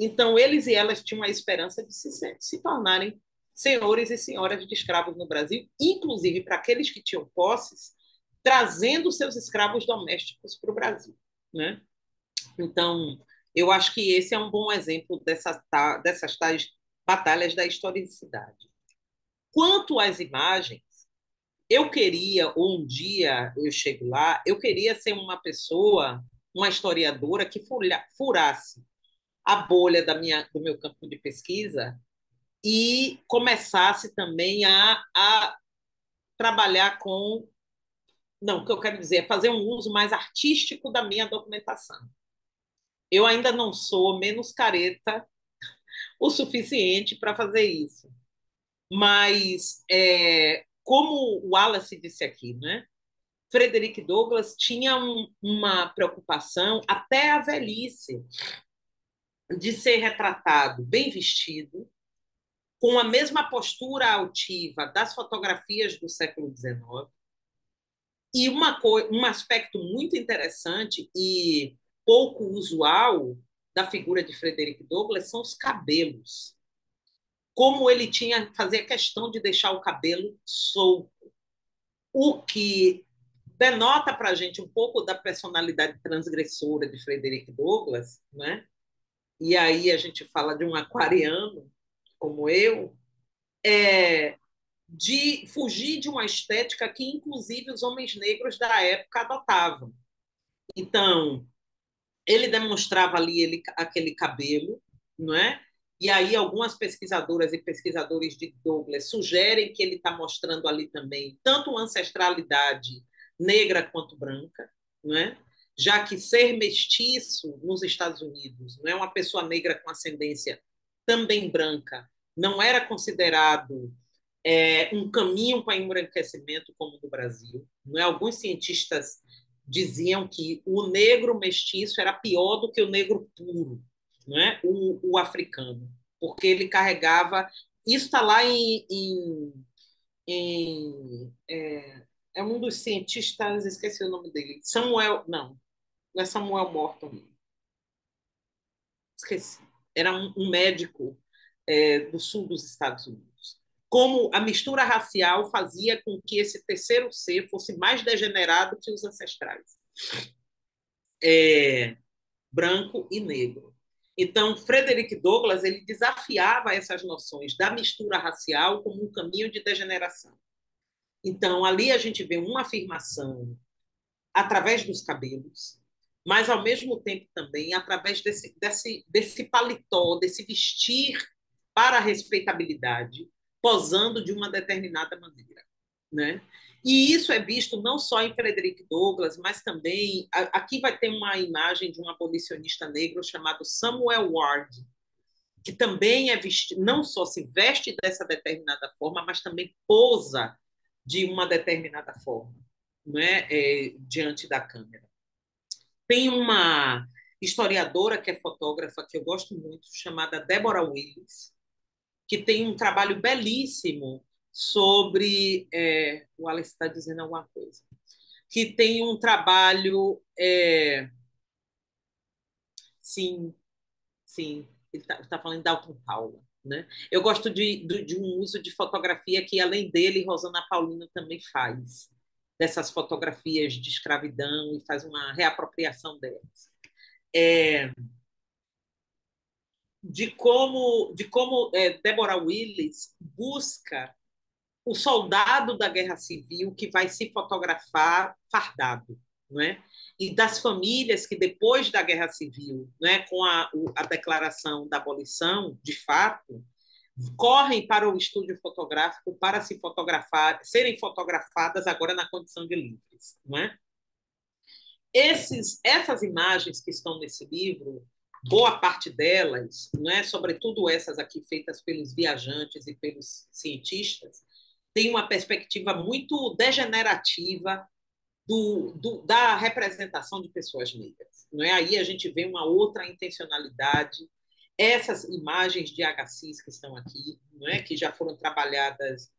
Então, eles e elas tinham a esperança de se tornarem senhores e senhoras de escravos no Brasil, inclusive para aqueles que tinham posses, trazendo seus escravos domésticos para o Brasil, né? Então, eu acho que esse é um bom exemplo dessas tais batalhas da historicidade. Quanto às imagens, eu queria, ou um dia eu chego lá, eu queria ser uma pessoa, uma historiadora que furasse a bolha do meu campo de pesquisa e começasse também a trabalhar com. Não, o que eu quero dizer é fazer um uso mais artístico da minha documentação. Eu ainda não sou menos careta o suficiente para fazer isso. Mas, como o Wallace disse aqui, né? Frederick Douglass tinha uma preocupação até a velhice de ser retratado bem vestido, com a mesma postura altiva das fotografias do século XIX. E um aspecto muito interessante e pouco usual da figura de Frederick Douglass são os cabelos. Como ele fazia questão de deixar o cabelo solto, o que denota para a gente um pouco da personalidade transgressora de Frederick Douglass, né? E aí a gente fala de um aquariano como eu, de fugir de uma estética que, inclusive, os homens negros da época adotavam. Então, ele demonstrava ali aquele cabelo, não é? E aí algumas pesquisadoras e pesquisadores de Douglass sugerem que ele está mostrando ali também tanto uma ancestralidade negra quanto branca, não é? Já que ser mestiço nos Estados Unidos, não é, uma pessoa negra com ascendência também branca, não era considerado um caminho para embranquecimento como no Brasil. Não é? Alguns cientistas diziam que o negro mestiço era pior do que o negro puro, não é? O africano, porque ele carregava. Isso está lá é um dos cientistas, esqueci o nome dele, Samuel, não é Samuel Morton, esqueci. Era um médico do sul dos Estados Unidos. Como a mistura racial fazia com que esse terceiro ser fosse mais degenerado que os ancestrais, branco e negro. Então, Frederick Douglass ele desafiava essas noções da mistura racial como um caminho de degeneração. Então, ali a gente vê uma afirmação através dos cabelos, mas, ao mesmo tempo, também através desse paletó, desse vestir para a respeitabilidade, posando de uma determinada maneira, né? E isso é visto não só em Frederick Douglass, mas também aqui vai ter uma imagem de um abolicionista negro chamado Samuel Ward, que também não só se veste dessa determinada forma, mas também posa de uma determinada forma, né? Diante da câmera. Tem uma historiadora que é fotógrafa que eu gosto muito, chamada Deborah Willis, que tem um trabalho belíssimo sobre. O Alex está dizendo alguma coisa. Que tem um trabalho. Sim, sim, ele está falando de Dalton Paula. Né? Eu gosto de um uso de fotografia que, além dele, Rosana Paulino também faz, dessas fotografias de escravidão e faz uma reapropriação delas. De como Deborah Willis busca o soldado da Guerra Civil que vai se fotografar fardado, não é? E das famílias que, depois da Guerra Civil, né, com a declaração da abolição, de fato, correm para o estúdio fotográfico para se fotografar, serem fotografadas agora na condição de livres. Não é? Essas imagens que estão nesse livro, boa parte delas, não é? Sobretudo essas aqui feitas pelos viajantes e pelos cientistas, tem uma perspectiva muito degenerativa da representação de pessoas negras. Não é? Aí a gente vê uma outra intencionalidade. Essas imagens de HCs que estão aqui, não é? Que já foram trabalhadas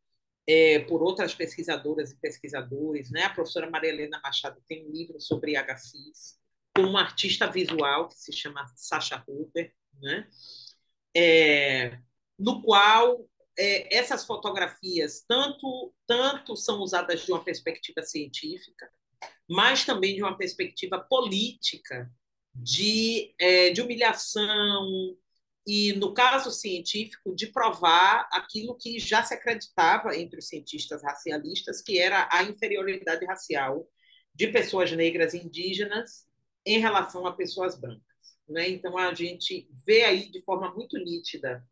por outras pesquisadoras e pesquisadores. Né? A professora Maria Helena Machado tem um livro sobre HCs, com uma artista visual que se chama Sasha Huber, né? No qual essas fotografias tanto são usadas de uma perspectiva científica, mas também de uma perspectiva política, de humilhação e, no caso científico, de provar aquilo que já se acreditava entre os cientistas racialistas, que era a inferioridade racial de pessoas negras e indígenas em relação a pessoas brancas. Né? Então, a gente vê aí de forma muito nítida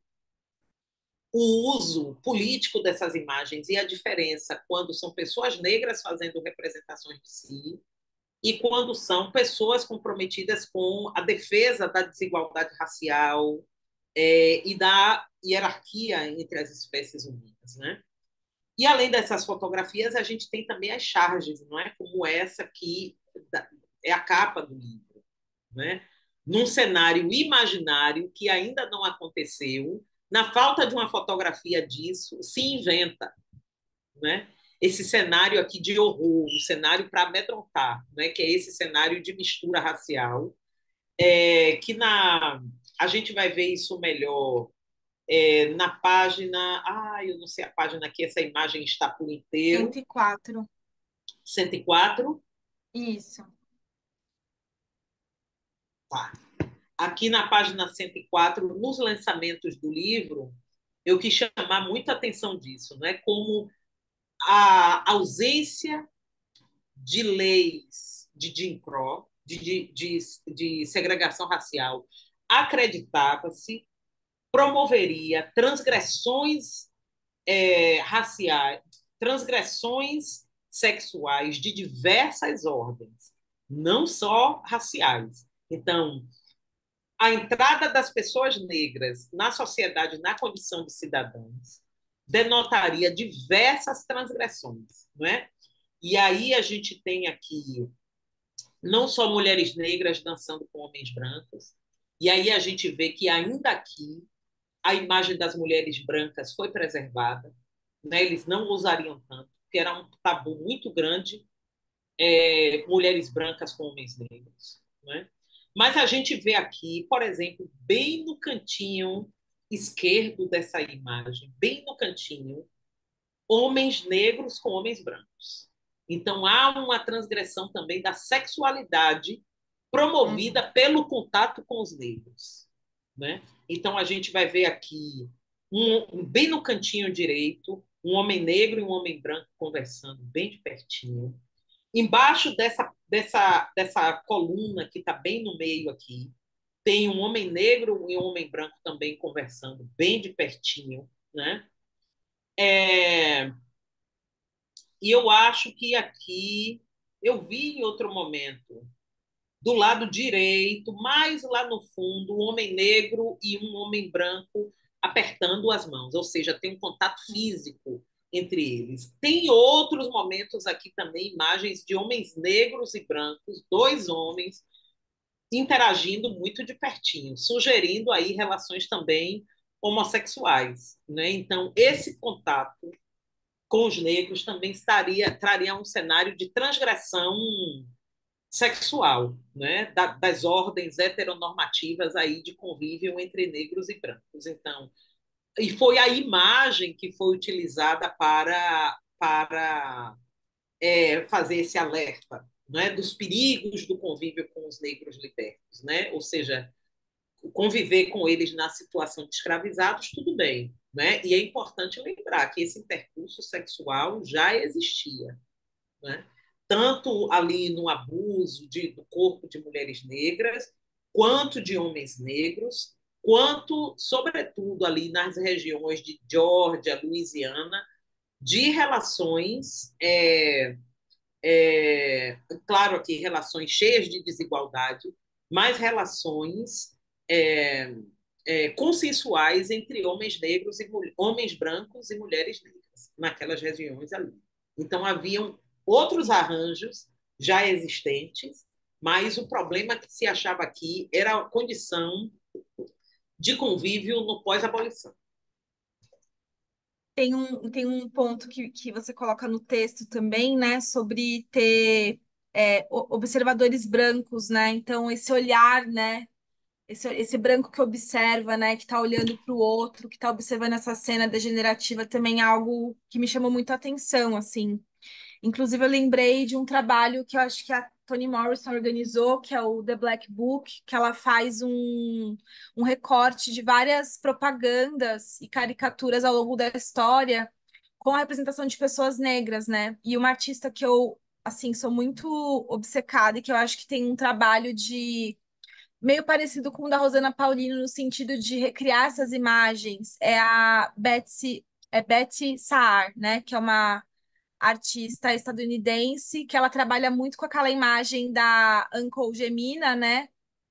o uso político dessas imagens e a diferença quando são pessoas negras fazendo representações de si e quando são pessoas comprometidas com a defesa da desigualdade racial e da hierarquia entre as espécies humanas, né? E além dessas fotografias, a gente tem também as charges, não é? Como essa que é a capa do livro, né? Num cenário imaginário que ainda não aconteceu, Na falta de uma fotografia disso, se inventa, né? Esse cenário aqui de horror, um cenário para amedrontar, né? Que é esse cenário de mistura racial, que a gente vai ver isso melhor na página. Eu não sei a página aqui, essa imagem está por inteiro. 104. 104. Isso. Tá. Aqui na página 104, nos lançamentos do livro, eu quis chamar muita atenção disso, né? Como a ausência de leis de Jim Crow, de segregação racial, acreditava-se, promoveria transgressões raciais, transgressões sexuais de diversas ordens, não só raciais. Então, a entrada das pessoas negras na sociedade, na condição de cidadãos, denotaria diversas transgressões, não é? E aí a gente tem aqui não só mulheres negras dançando com homens brancos, e aí a gente vê que ainda aqui a imagem das mulheres brancas foi preservada, né? Eles não usariam tanto, porque era um tabu muito grande, mulheres brancas com homens negros, né? Mas a gente vê aqui, por exemplo, bem no cantinho esquerdo dessa imagem, bem no cantinho, homens negros com homens brancos. Então há uma transgressão também da sexualidade promovida pelo contato com os negros, né? Então a gente vai ver aqui bem no cantinho direito um homem negro e um homem branco conversando bem de pertinho. Embaixo dessa coluna que está bem no meio aqui tem um homem negro e um homem branco também conversando bem de pertinho, né? É, E eu acho que aqui eu vi em outro momento, do lado direito, mais lá no fundo, um homem negro e um homem branco apertando as mãos, ou seja, tem um contato físico entre eles. Tem outros momentos aqui também, imagens de homens negros e brancos, dois homens interagindo muito de pertinho, sugerindo aí relações também homossexuais, né? Então, esse contato com os negros também traria um cenário de transgressão sexual, né, das ordens heteronormativas aí de convívio entre negros e brancos. Então, e foi a imagem que foi utilizada para fazer esse alerta, né, dos perigos do convívio com os negros libertos, né? Ou seja, conviver com eles na situação de escravizados, tudo bem, né? E é importante lembrar que esse intercurso sexual já existia, né? Tanto ali no abuso do corpo de mulheres negras, quanto de homens negros, quanto, sobretudo, ali nas regiões de Geórgia, Louisiana, de relações, claro aqui, relações cheias de desigualdade, mas relações é, consensuais entre homens negros e homens brancos e mulheres negras naquelas regiões ali. Então haviam outros arranjos já existentes, mas o problema que se achava aqui era a condição de convívio no pós-abolição. Tem um ponto que você coloca no texto também, né, sobre ter observadores brancos, né? Então, esse olhar, né? Esse branco que observa, né, que está olhando para o outro, que está observando essa cena degenerativa, também é algo que me chamou muito a atenção, assim. Inclusive, eu lembrei de um trabalho que eu acho que a Toni Morrison organizou, que é o The Black Book, que ela faz um recorte de várias propagandas e caricaturas ao longo da história com a representação de pessoas negras, né? E uma artista que eu, assim, sou muito obcecada e que eu acho que tem um trabalho de meio parecido com o da Rosana Paulino no sentido de recriar essas imagens, é a Betty Saar, né? Que é uma artista estadunidense que ela trabalha muito com aquela imagem da Uncle Gemina, né?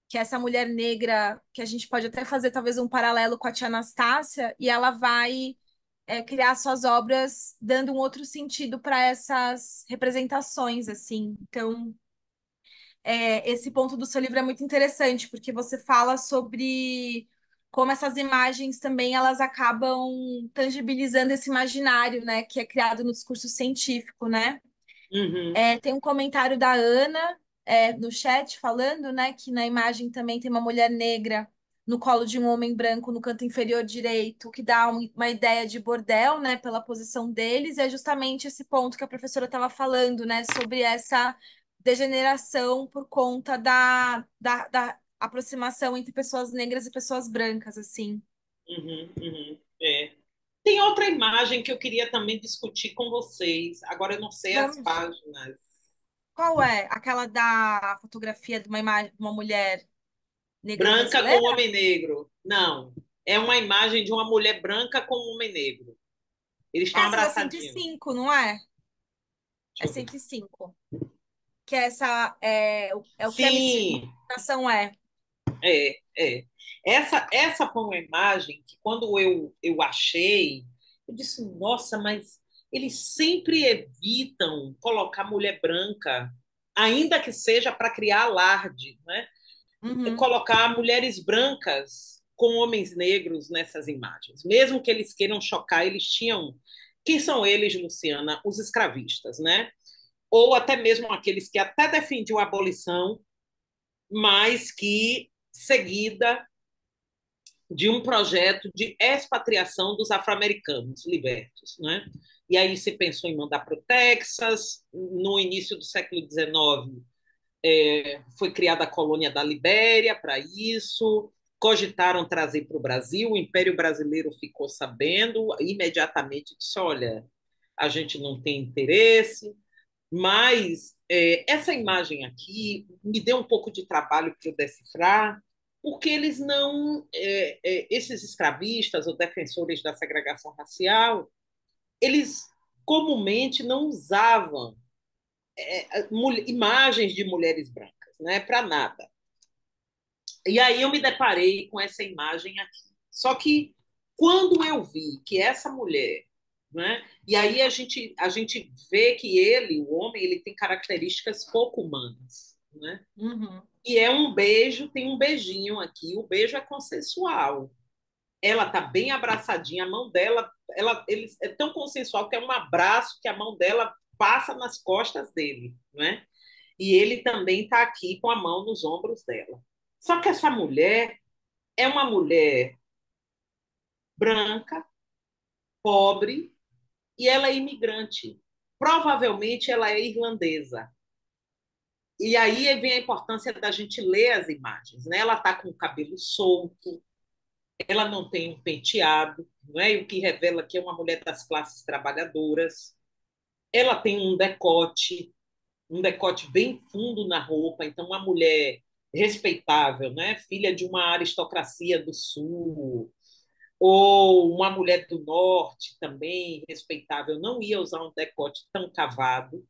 Que é essa mulher negra que a gente pode até fazer talvez um paralelo com a tia Anastácia, e ela vai criar suas obras dando um outro sentido para essas representações, assim. Então, esse ponto do seu livro é muito interessante, porque você fala sobre como essas imagens também elas acabam tangibilizando esse imaginário, né, que é criado no discurso científico, né? Uhum, Tem um comentário da Ana, no chat falando, né, que na imagem também tem uma mulher negra no colo de um homem branco no canto inferior direito, que dá uma ideia de bordel, né, pela posição deles, e é justamente esse ponto que a professora estava falando, né, sobre essa degeneração por conta da aproximação entre pessoas negras e pessoas brancas, assim. é. Tem outra imagem que eu queria também discutir com vocês. Agora eu não sei as Vamos. páginas. Qual é? Aquela da fotografia de uma imagem de uma mulher negra Branca com brasileira? homem negro. Não. É uma imagem de uma mulher branca com um homem negro. Eles estão Essa da cento e abraçadinhos. cinco, não é? É Deixa eu ver. 105. Que é essa é o que a Sim, miscigenação é. é. Essa foi uma imagem que, quando eu achei, eu disse, nossa, mas eles sempre evitam colocar mulher branca, ainda que seja para criar alarde, né? Uhum. Colocar mulheres brancas com homens negros nessas imagens. Mesmo que eles queiram chocar, eles tinham. Quem são eles, Luciana? Os escravistas, né? Ou até mesmo aqueles que até defendiam a abolição, mas que, seguida de um projeto de expatriação dos afro-americanos libertos, né? E aí se pensou em mandar para o Texas. No início do século XIX, foi criada a colônia da Libéria para isso. Cogitaram trazer para o Brasil. O Império Brasileiro ficou sabendo, imediatamente disse: olha, a gente não tem interesse. Mas essa imagem aqui me deu um pouco de trabalho para eu decifrar, porque eles não, esses escravistas ou defensores da segregação racial, eles comumente não usavam imagens de mulheres brancas, né, para nada. E aí eu me deparei com essa imagem aqui. Só que quando eu vi que essa mulher, né, e aí a gente vê que ele, o homem, ele tem características pouco humanas, né? Uhum. E é um beijo, tem um beijinho aqui, o beijo é consensual. Ela tá bem abraçadinha, a mão dela, ele é tão consensual que é um abraço que a mão dela passa nas costas dele, né? E ele também está aqui com a mão nos ombros dela. Só que essa mulher é uma mulher branca, pobre, e ela é imigrante. Provavelmente ela é irlandesa. E aí vem a importância da gente ler as imagens. Né? Ela está com o cabelo solto, ela não tem um penteado, não é? O que revela que é uma mulher das classes trabalhadoras. Ela tem um decote bem fundo na roupa, então uma mulher respeitável, né? Filha de uma aristocracia do sul, ou uma mulher do norte também respeitável, não ia usar um decote tão cavado.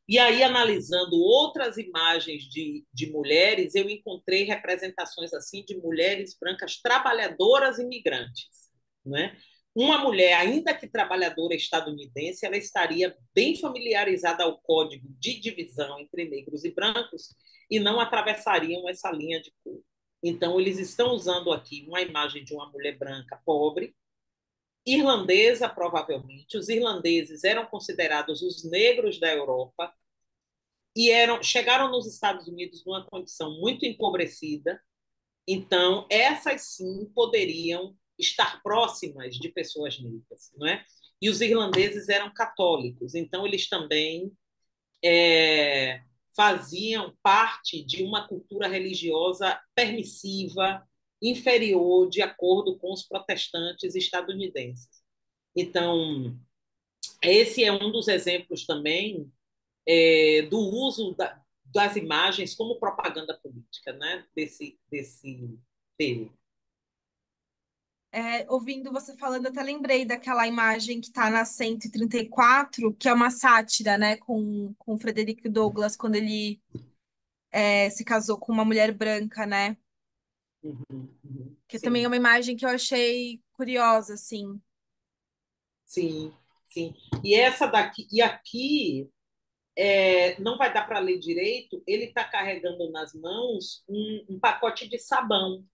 E aí, analisando outras imagens de mulheres, eu encontrei representações assim de mulheres brancas trabalhadoras imigrantes, né? Uma mulher, ainda que trabalhadora estadunidense, ela estaria bem familiarizada ao código de divisão entre negros e brancos e não atravessariam essa linha de cor. Então, eles estão usando aqui uma imagem de uma mulher branca pobre, irlandesa, provavelmente. Os irlandeses eram considerados os negros da Europa e chegaram nos Estados Unidos numa condição muito empobrecida. Então, essas sim poderiam estar próximas de pessoas negras, não é? E os irlandeses eram católicos, então eles também faziam parte de uma cultura religiosa permissiva, inferior, de acordo com os protestantes estadunidenses. Então, esse é um dos exemplos também do uso das imagens como propaganda política, né? Desse dele. Ouvindo você falando, até lembrei daquela imagem que está na 134, que é uma sátira, né, com o Frederick Douglass, quando ele se casou com uma mulher branca, né? Que também é Sim, uma imagem que eu achei curiosa, assim. sim, sim. E essa daqui, e aqui não vai dar para ler direito, ele está carregando nas mãos um pacote de sabão.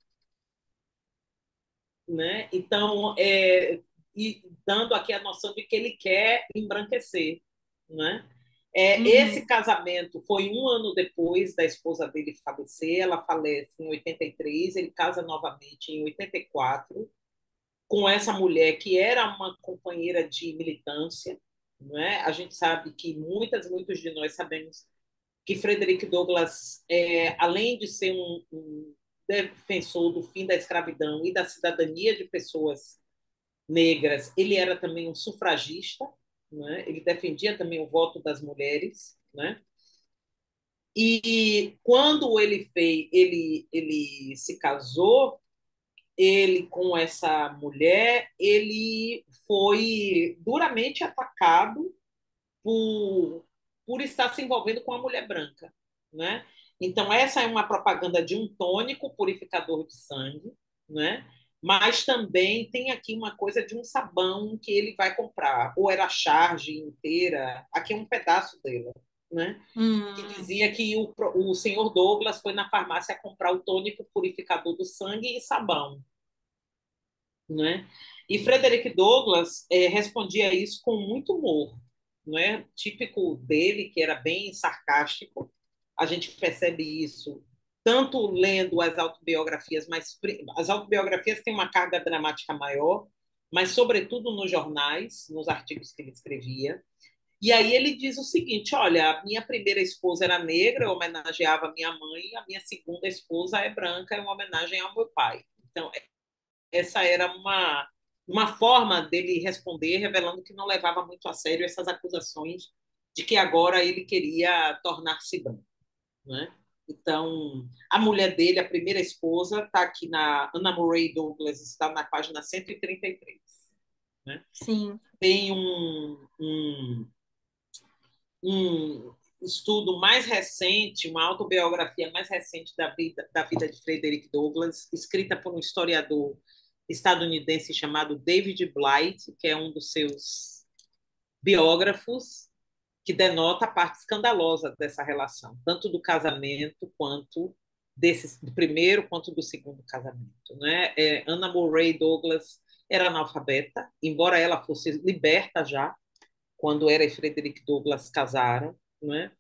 né? Então, e dando aqui a noção de que ele quer embranquecer, né? Esse Uhum. casamento foi um ano depois da esposa dele falecer, ela falece em 83, ele casa novamente em 84, com essa mulher que era uma companheira de militância, né? A gente sabe que muitos de nós sabemos que Frederick Douglass, além de ser um defensor do fim da escravidão e da cidadania de pessoas negras, ele era também um sufragista, né? Ele defendia também o voto das mulheres, né? E quando ele se casou, ele com essa mulher, ele foi duramente atacado por, por estar se envolvendo com a mulher branca, né? Então essa é uma propaganda de um tônico purificador de sangue, né? Mas também tem aqui uma coisa de um sabão que ele vai comprar, ou era a charge inteira, aqui é um pedaço dela, né? Que Hum. dizia que o senhor Douglas foi na farmácia comprar o tônico purificador do sangue e sabão, né? E Frederick Douglass respondia isso com muito humor, né? Típico dele, que era bem sarcástico. A gente percebe isso tanto lendo as autobiografias, mas as autobiografias têm uma carga dramática maior, mas sobretudo nos jornais, nos artigos que ele escrevia. E aí ele diz o seguinte: olha, a minha primeira esposa era negra, eu homenageava a minha mãe, a minha segunda esposa é branca, é uma homenagem ao meu pai. Então, essa era uma forma dele responder, revelando que não levava muito a sério essas acusações de que agora ele queria tornar-se branco, né? Então, a mulher dele, a primeira esposa, está aqui na Anna Murray Douglas, está na página 133. Né? Sim. Tem um estudo mais recente, uma autobiografia mais recente da vida de Frederick Douglass, escrita por um historiador estadunidense chamado David Blight, que é um dos seus biógrafos, que denota a parte escandalosa dessa relação, tanto do casamento quanto do primeiro quanto do segundo casamento. Né? Anna Murray Douglas era analfabeta, embora ela fosse liberta já, quando ela e Frederick Douglass casaram, né?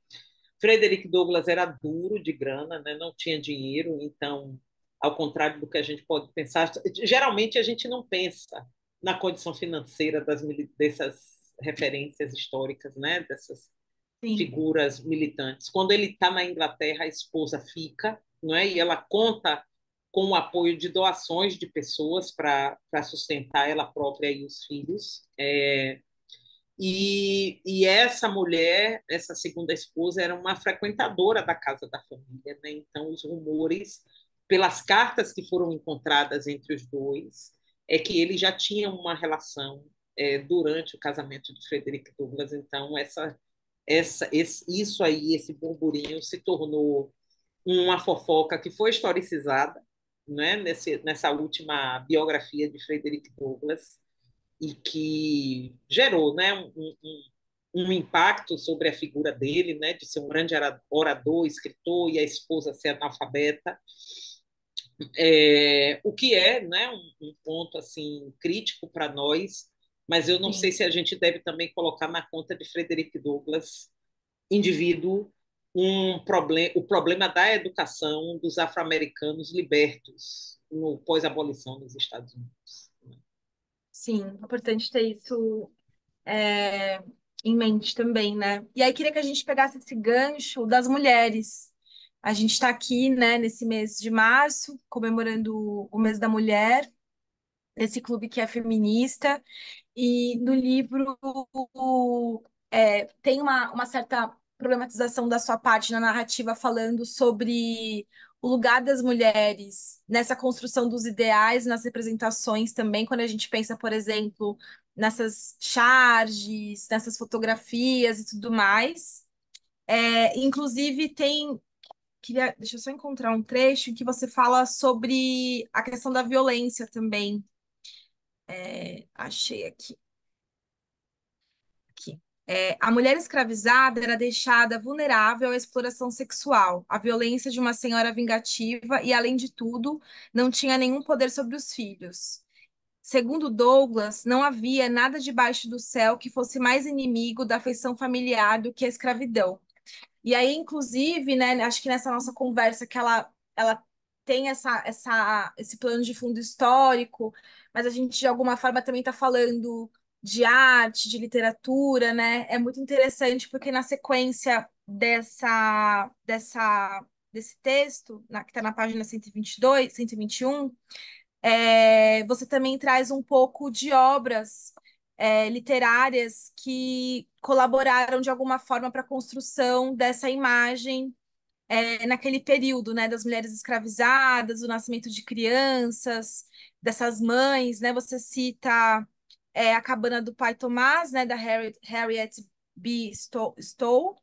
Frederick Douglass era duro de grana, né? Não tinha dinheiro, então, ao contrário do que a gente pode pensar, geralmente a gente não pensa na condição financeira dessas referências históricas, né? Dessas Sim. figuras militantes. Quando ele está na Inglaterra, a esposa fica, não é? E ela conta com o apoio de doações de pessoas para sustentar ela própria e os filhos. E essa mulher, essa segunda esposa, era uma frequentadora da casa da família, né? Então, os rumores, pelas cartas que foram encontradas entre os dois, é que ele já tinha uma relação durante o casamento de Frederick Douglass. Então, isso aí, esse burburinho, se tornou uma fofoca que foi historicizada, né? Nessa última biografia de Frederick Douglass e que gerou, né, um impacto sobre a figura dele, né, de ser um grande orador, escritor e a esposa ser analfabeta, o que é, né, um ponto assim crítico para nós, mas eu não sei Sim. se a gente deve também colocar na conta de Frederick Douglass, indivíduo, o problema da educação dos afro-americanos libertos no pós-abolição nos Estados Unidos. Sim. É importante ter isso em mente também, né? E aí queria que a gente pegasse esse gancho das mulheres. A gente está aqui, né, nesse mês de março, comemorando o mês da mulher, esse clube que é feminista, e no livro tem uma certa problematização da sua parte na narrativa falando sobre o lugar das mulheres nessa construção dos ideais, nas representações também, quando a gente pensa, por exemplo, nessas charges, nessas fotografias e tudo mais. Inclusive, deixa eu só encontrar um trecho em que você fala sobre a questão da violência também. Achei aqui. A mulher escravizada era deixada vulnerável à exploração sexual, à violência de uma senhora vingativa e, além de tudo, não tinha nenhum poder sobre os filhos. Segundo Douglas, não havia nada debaixo do céu que fosse mais inimigo da afeição familiar do que a escravidão. E aí, inclusive, né, acho que nessa nossa conversa que ela tem esse plano de fundo histórico, mas a gente, de alguma forma, também está falando de arte, de literatura, né? É muito interessante porque na sequência desse texto, que está na página 122, 121, você também traz um pouco de obras literárias que colaboraram de alguma forma para a construção dessa imagem naquele período, né, das mulheres escravizadas, do nascimento de crianças, dessas mães, né? Você cita A Cabana do Pai Tomás, né, da Harriet B. Stowe,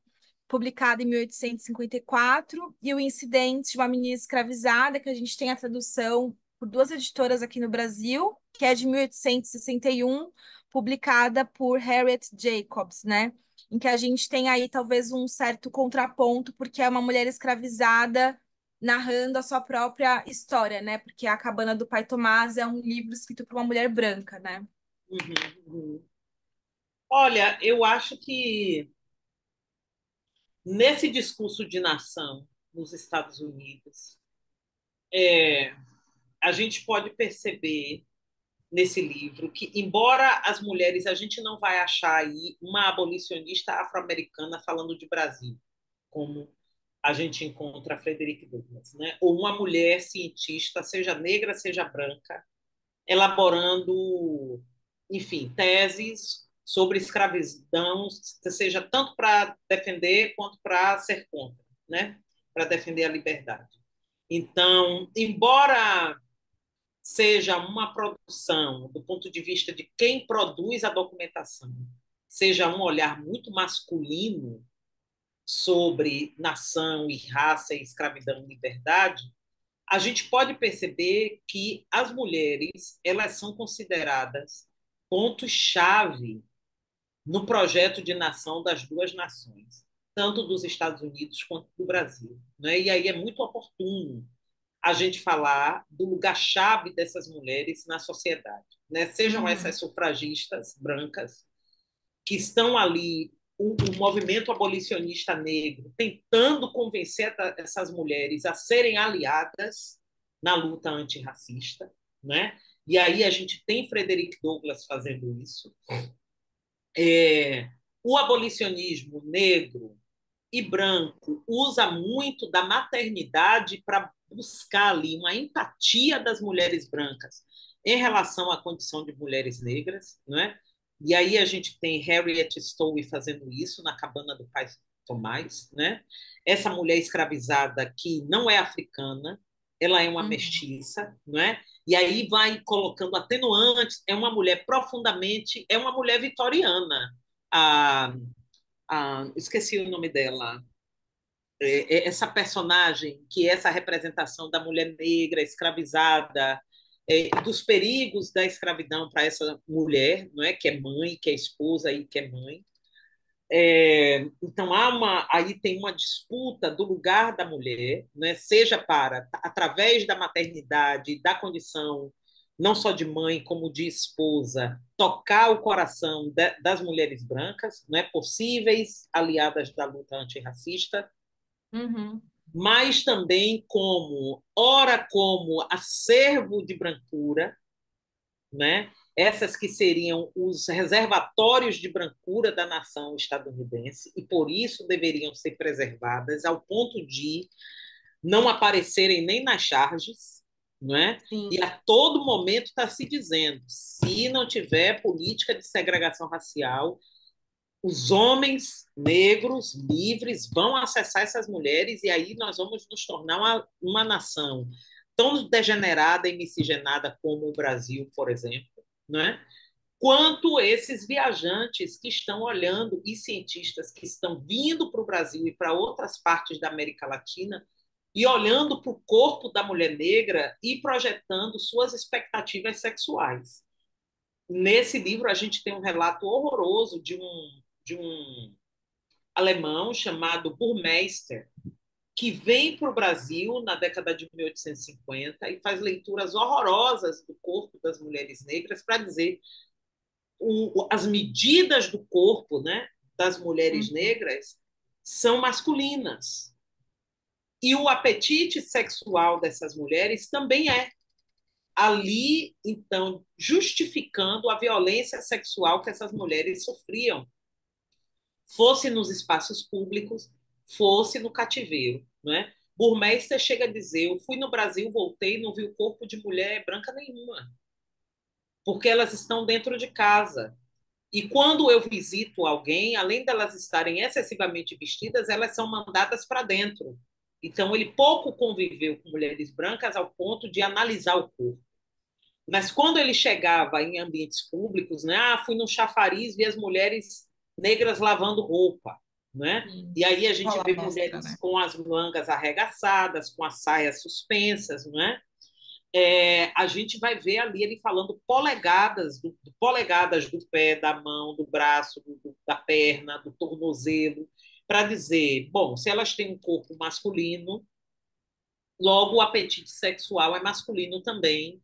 publicada em 1854, e O Incidente de uma Menina Escravizada, que a gente tem a tradução por duas editoras aqui no Brasil, que é de 1861, publicada por Harriet Jacobs, né? Em que a gente tem aí talvez um certo contraponto, porque é uma mulher escravizada narrando a sua própria história, né? Porque A Cabana do Pai Tomás é um livro escrito por uma mulher branca, né? Uhum, uhum. Olha, eu acho que nesse discurso de nação nos Estados Unidos, é, a gente pode perceber nesse livro que, embora as mulheres, a gente não vai achar aí uma abolicionista afro-americana falando de Brasil, como a gente encontra a Frederick Douglass, né? Ou uma mulher cientista, seja negra, seja branca, elaborando, enfim, teses sobre escravidão, seja tanto para defender quanto para ser contra, né? Para defender a liberdade. Então, embora seja uma produção, do ponto de vista de quem produz a documentação, seja um olhar muito masculino sobre nação e raça e escravidão e liberdade, a gente pode perceber que as mulheres elas são consideradas pontos-chave no projeto de nação das duas nações, tanto dos Estados Unidos quanto do Brasil. Né? E aí é muito oportuno a gente falar do lugar-chave dessas mulheres na sociedade. Né? Sejam Uhum. essas sufragistas brancas, que estão ali, o movimento abolicionista negro, tentando convencer essas mulheres a serem aliadas na luta antirracista. Né? E aí a gente tem Frederick Douglass fazendo isso. O abolicionismo negro e branco usa muito da maternidade para buscar ali uma empatia das mulheres brancas em relação à condição de mulheres negras, né? E aí a gente tem Harriet Stowe fazendo isso na Cabana do Pai Tomás, né? Essa mulher escravizada que não é africana, ela é uma Uhum. mestiça, né? E aí vai colocando atenuantes, é uma mulher vitoriana, a esqueci o nome dela, essa personagem, que é essa representação da mulher negra, escravizada, dos perigos da escravidão para essa mulher, não é? Que é mãe, que é esposa e que é mãe. Então aí tem uma disputa do lugar da mulher, né? Seja para através da maternidade, da condição não só de mãe como de esposa, tocar o coração das mulheres brancas, né? Possíveis aliadas da luta antirracista, Uhum. mas também ora como acervo de brancura, né? Essas que seriam os reservatórios de brancura da nação estadunidense, e por isso deveriam ser preservadas ao ponto de não aparecerem nem nas charges, não é? E Sim. a todo momento está se dizendo, se não tiver política de segregação racial, os homens negros livres vão acessar essas mulheres e aí nós vamos nos tornar uma nação tão degenerada e miscigenada como o Brasil, por exemplo, né? Quanto esses viajantes que estão olhando e cientistas que estão vindo para o Brasil e para outras partes da América Latina e olhando para o corpo da mulher negra e projetando suas expectativas sexuais. Nesse livro, a gente tem um relato horroroso de um alemão chamado Burmeister, que vem para o Brasil na década de 1850 e faz leituras horrorosas do corpo das mulheres negras para dizer as medidas do corpo, né, das mulheres Uhum. negras são masculinas. E o apetite sexual dessas mulheres também é. Ali, então, justificando a violência sexual que essas mulheres sofriam, fosse nos espaços públicos, fosse no cativeiro, não é? Burmeister chega a dizer: eu fui no Brasil, voltei, e não vi o corpo de mulher branca nenhuma, porque elas estão dentro de casa. E quando eu visito alguém, além delas estarem excessivamente vestidas, elas são mandadas para dentro. Então, ele pouco conviveu com mulheres brancas ao ponto de analisar o corpo. Mas quando ele chegava em ambientes públicos, né? Fui no chafariz, vi as mulheres negras lavando roupa, né? Sim. E aí a gente Rola vê mostra, mulheres né? com as mangas arregaçadas, com as saias suspensas, né? A gente vai ver ali ele falando polegadas do pé, da mão, do braço, da perna, do tornozelo, para dizer, bom, se elas têm um corpo masculino, logo o apetite sexual é masculino também,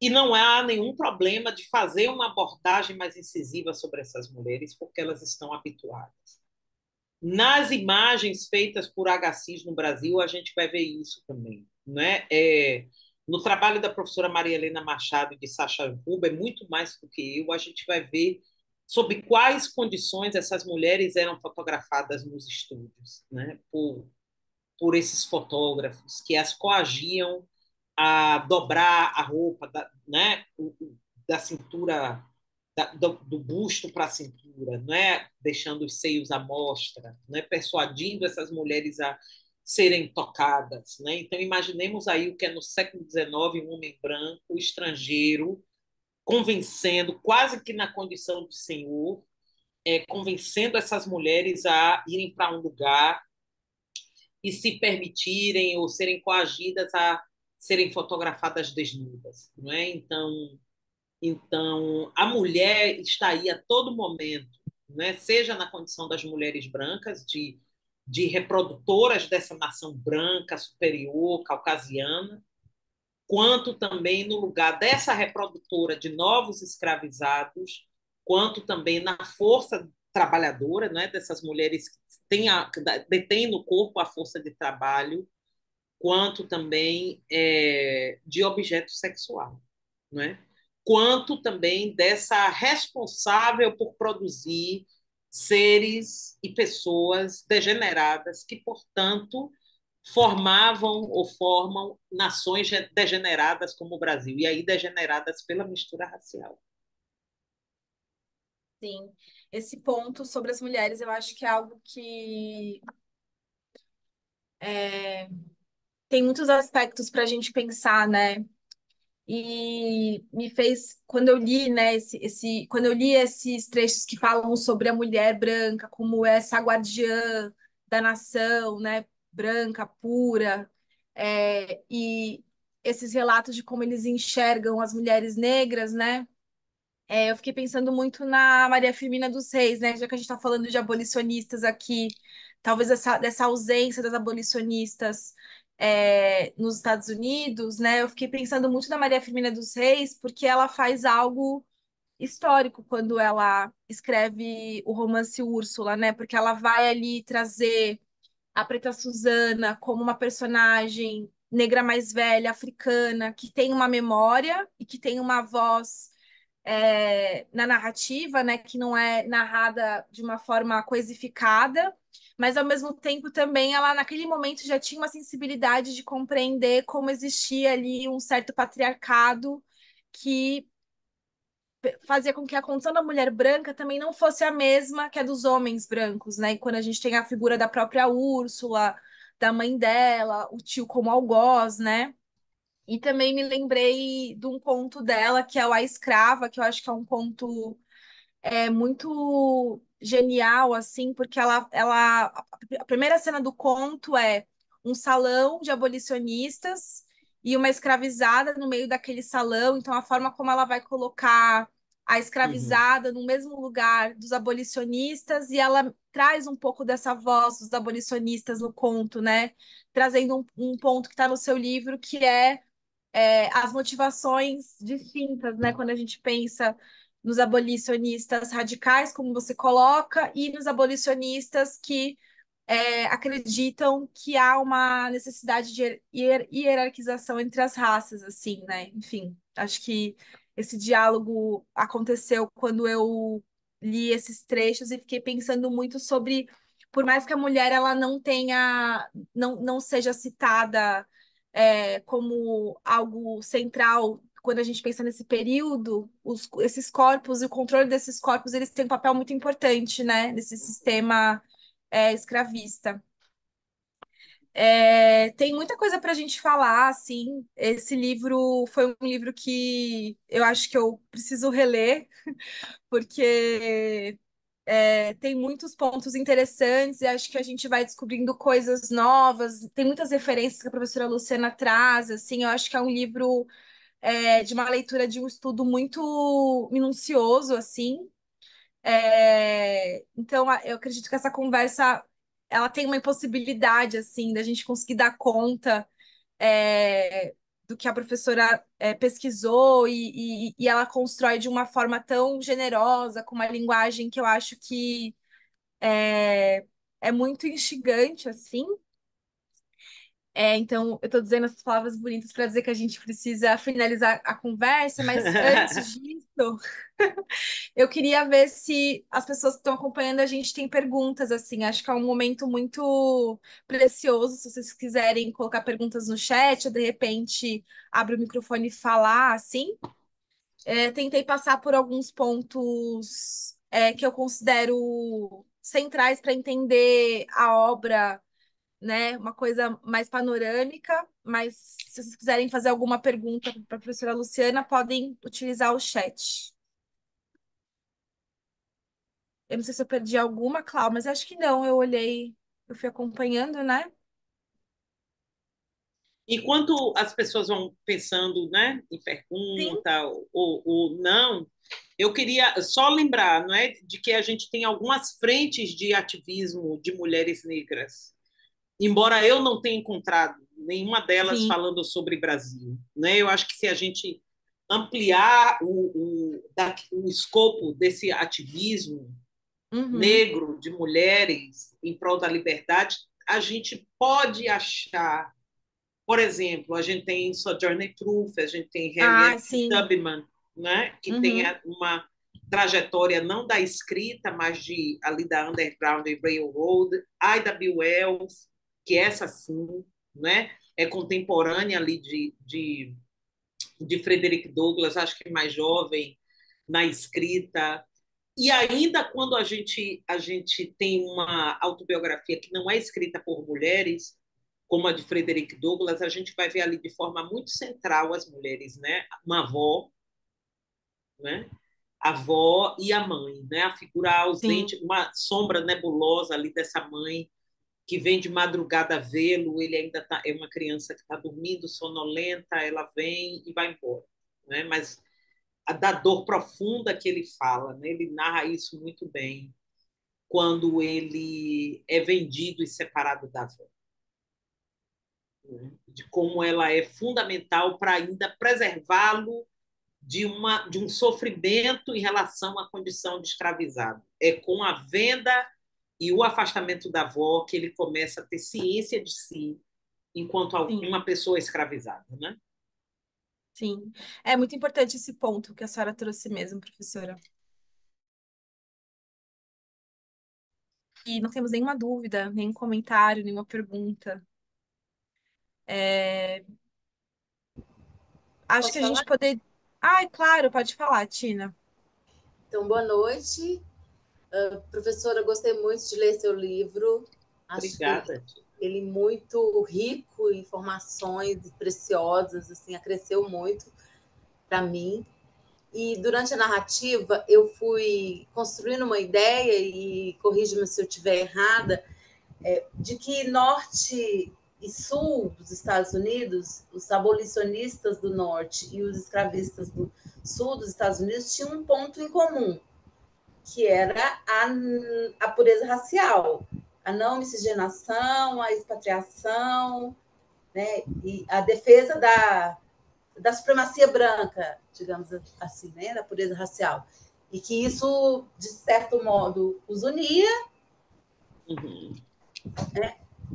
e não há nenhum problema de fazer uma abordagem mais incisiva sobre essas mulheres, porque elas estão habituadas. Nas imagens feitas por HCIS no Brasil, a gente vai ver isso também. Né? No trabalho da professora Maria Helena Machado e de Sacha Huber, muito mais do que eu, a gente vai ver sob quais condições essas mulheres eram fotografadas nos estúdios, né? por esses fotógrafos que as coagiam a dobrar a roupa, né, da cintura, do busto para a cintura, né, deixando os seios à mostra, né, persuadindo essas mulheres a serem tocadas. Né? Então, imaginemos aí o que é no século XIX um homem branco, estrangeiro, convencendo, quase que na condição de senhor, convencendo essas mulheres a irem para um lugar e se permitirem ou serem coagidas a serem fotografadas desnudas, não é? Então a mulher está aí a todo momento, né? Seja na condição das mulheres brancas de reprodutoras dessa nação branca superior caucasiana, quanto também no lugar dessa reprodutora de novos escravizados, quanto também na força trabalhadora, né, dessas mulheres que detêm no corpo a força de trabalho, quanto também de objeto sexual, né? Quanto também dessa responsável por produzir seres e pessoas degeneradas que, portanto, formavam ou formam nações degeneradas como o Brasil, e aí degeneradas pela mistura racial. Sim. Esse ponto sobre as mulheres, eu acho que é algo que tem muitos aspectos para a gente pensar, né? E me fez, quando eu li, né, quando eu li esses trechos que falam sobre a mulher branca como essa guardiã da nação, né, branca, pura, e esses relatos de como eles enxergam as mulheres negras, né, eu fiquei pensando muito na Maria Firmina dos Reis, né, já que a gente está falando de abolicionistas aqui, talvez dessa ausência das abolicionistas nos Estados Unidos, né? Eu fiquei pensando muito na Maria Firmina dos Reis, porque ela faz algo histórico quando ela escreve o romance Úrsula, né? Porque ela vai ali trazer a Preta Susana como uma personagem negra mais velha, africana, que tem uma memória e que tem uma voz na narrativa, né, que não é narrada de uma forma coisificada, mas ao mesmo tempo também ela naquele momento já tinha uma sensibilidade de compreender como existia ali um certo patriarcado que fazia com que a condição da mulher branca também não fosse a mesma que a dos homens brancos, né? E quando a gente tem a figura da própria Úrsula, da mãe dela, o tio como algoz, né? E também me lembrei de um conto dela, que é o A Escrava, que eu acho que é um conto muito genial, assim, porque a primeira cena do conto é um salão de abolicionistas e uma escravizada no meio daquele salão. Então, a forma como ela vai colocar a Uhum. escravizada no mesmo lugar dos abolicionistas, e ela traz um pouco dessa voz dos abolicionistas no conto, né? Trazendo um ponto que está no seu livro, que as motivações distintas, né? Quando a gente pensa nos abolicionistas radicais, como você coloca, e nos abolicionistas que acreditam que há uma necessidade de hierarquização entre as raças, assim, né? Enfim, acho que esse diálogo aconteceu quando eu li esses trechos e fiquei pensando muito sobre, por mais que a mulher ela não tenha, não seja citada como algo central. Quando a gente pensa nesse período, esses corpos e o controle desses corpos, eles têm um papel muito importante, né, nesse sistema escravista. Tem muita coisa para a gente falar, assim. Esse livro foi um livro que eu acho que eu preciso reler, porque tem muitos pontos interessantes e acho que a gente vai descobrindo coisas novas. Tem muitas referências que a professora Luciana traz, assim. Eu acho que é um livro de uma leitura, de um estudo muito minucioso, assim. Então, eu acredito que essa conversa ela tem uma impossibilidade assim da gente conseguir dar conta é, do que a professora pesquisou e ela constrói de uma forma tão generosa, com uma linguagem que eu acho que é, é muito instigante assim. Então, eu estou dizendo essas palavras bonitas para dizer que a gente precisa finalizar a conversa, mas antes disso, eu queria ver se as pessoas que estão acompanhando a gente tem perguntas, assim. Acho que é um momento muito precioso. Se vocês quiserem colocar perguntas no chat, ou de repente abre o microfone e falar, assim. Tentei passar por alguns pontos que eu considero centrais para entender a obra, né? Uma coisa mais panorâmica, mas se vocês quiserem fazer alguma pergunta para a professora Luciana, podem utilizar o chat. Eu não sei se eu perdi alguma, Clau, mas acho que não. Eu olhei, eu fui acompanhando, né? Enquanto as pessoas vão pensando, né, em Sim, pergunta ou não, eu queria só lembrar, não é, de que a gente tem algumas frentes de ativismo de mulheres negras, embora eu não tenha encontrado nenhuma delas sim. falando sobre Brasil, né? Eu acho que se a gente ampliar o escopo desse ativismo Uhum. negro de mulheres em prol da liberdade, a gente pode achar, por exemplo, a gente tem Sojourner Truth, a gente tem Ah, Harriet sim. Tubman, né, que tem Uhum. uma trajetória não da escrita, mas de ali da Underground Railroad, Ida B. Wells, que essa sim, né, é contemporânea ali de Frederick Douglass, acho que mais jovem na escrita. E ainda quando a gente tem uma autobiografia que não é escrita por mulheres, como a de Frederick Douglass, a gente vai ver ali de forma muito central as mulheres, né? Uma avó, né? A avó e a mãe, né? A figura Sim, ausente, uma sombra nebulosa ali dessa mãe que vem de madrugada vê-lo, ele ainda é uma criança que está dormindo, sonolenta, ela vem e vai embora, né? Mas da dor profunda que ele fala, né? Ele narra isso muito bem quando ele é vendido e separado da avó, né? De como ela é fundamental para ainda preservá-lo de um sofrimento em relação à condição de escravizado. É com a venda e o afastamento da avó que ele começa a ter ciência de si enquanto sim, uma pessoa escravizada, né? sim. É muito importante esse ponto que a senhora trouxe mesmo, professora. E não temos nenhuma dúvida, nenhum comentário, nenhuma pergunta. É, Acho que Posso a gente falar? poder. Ai, claro, pode falar, Tina. Então, boa noite. Professora, gostei muito de ler seu livro. Acho que Obrigada. ele é muito rico em informações preciosas, assim, acresceu muito para mim. E durante a narrativa, eu fui construindo uma ideia, e corrija-me se eu estiver errada, de que norte e sul dos Estados Unidos, os abolicionistas do norte e os escravistas do sul dos Estados Unidos tinham um ponto em comum, que era a pureza racial, a não miscigenação, a expatriação, né, e a defesa da supremacia branca, digamos assim, né, da pureza racial. E que isso, de certo modo, os unia. Uhum.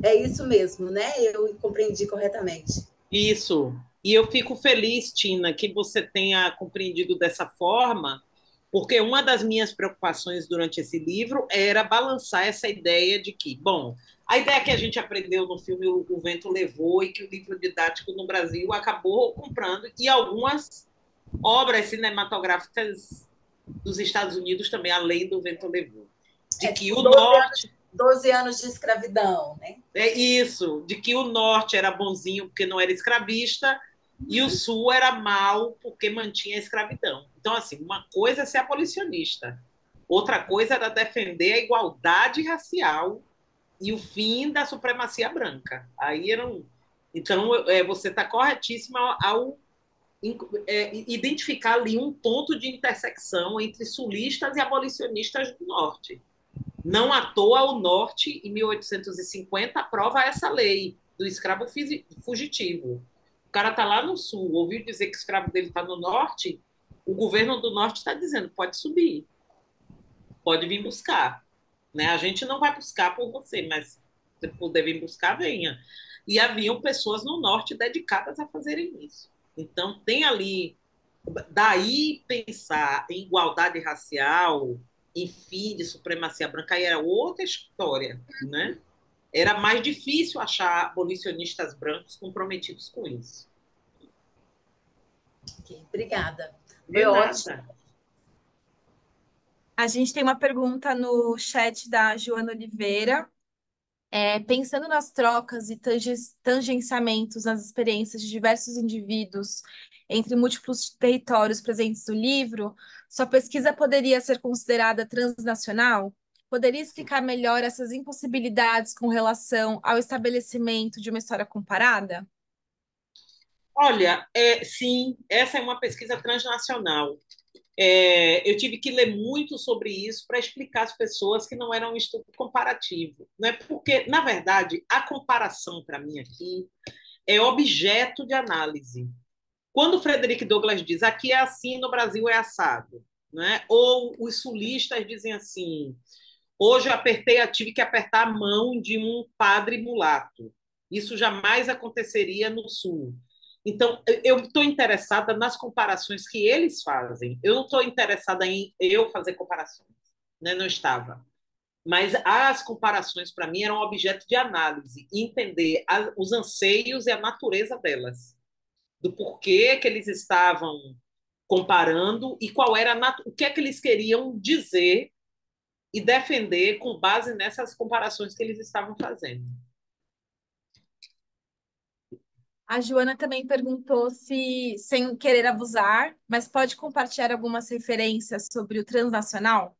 É isso mesmo, né? Eu compreendi corretamente. Isso. E eu fico feliz, Tina, que você tenha compreendido dessa forma, porque uma das minhas preocupações durante esse livro era balançar essa ideia de que, bom, a ideia que a gente aprendeu no filme O Vento Levou e que o livro didático no Brasil acabou comprando, e algumas obras cinematográficas dos Estados Unidos também, além do Vento Levou. De que o norte 12 anos de escravidão, né? É isso, de que o norte era bonzinho porque não era escravista e o sul era mal porque mantinha a escravidão. Então, assim, uma coisa é ser abolicionista, outra coisa era defender a igualdade racial e o fim da supremacia branca. Aí eram. Então, você está corretíssima ao identificar ali um ponto de intersecção entre sulistas e abolicionistas do norte. Não à toa, o norte, em 1850, aprova essa lei do escravo fugitivo. O cara está lá no sul, ouviu dizer que o escravo dele está no norte, o governo do norte está dizendo, pode subir, pode vir buscar. Né? A gente não vai buscar por você, mas se puder vir buscar, venha. E haviam pessoas no norte dedicadas a fazerem isso. Então, tem ali, daí pensar em igualdade racial, em fim de supremacia branca, aí era outra história, né? Era mais difícil achar abolicionistas brancos comprometidos com isso. Okay, obrigada. Foi ótimo. A gente tem uma pergunta no chat da Joana Oliveira. Pensando nas trocas e tangenciamentos nas experiências de diversos indivíduos entre múltiplos territórios presentes no livro, sua pesquisa poderia ser considerada transnacional? Poderia explicar melhor essas impossibilidades com relação ao estabelecimento de uma história comparada? Olha, sim, essa é uma pesquisa transnacional. Eu tive que ler muito sobre isso para explicar às pessoas que não era um estudo comparativo, né? Porque, na verdade, a comparação para mim aqui é objeto de análise. Quando o Frederick Douglass diz aqui é assim, no Brasil é assado, né? Ou os sulistas dizem assim, hoje tive que apertar a mão de um padre mulato. Isso jamais aconteceria no Sul. Então, eu estou interessada nas comparações que eles fazem. Eu não estou interessada em eu fazer comparações, né? Não estava. Mas as comparações, para mim, eram objeto de análise, entender os anseios e a natureza delas, do porquê que eles estavam comparando e qual era o que é que eles queriam dizer e defender com base nessas comparações que eles estavam fazendo. A Joana também perguntou se, sem querer abusar, mas pode compartilhar algumas referências sobre o transnacional?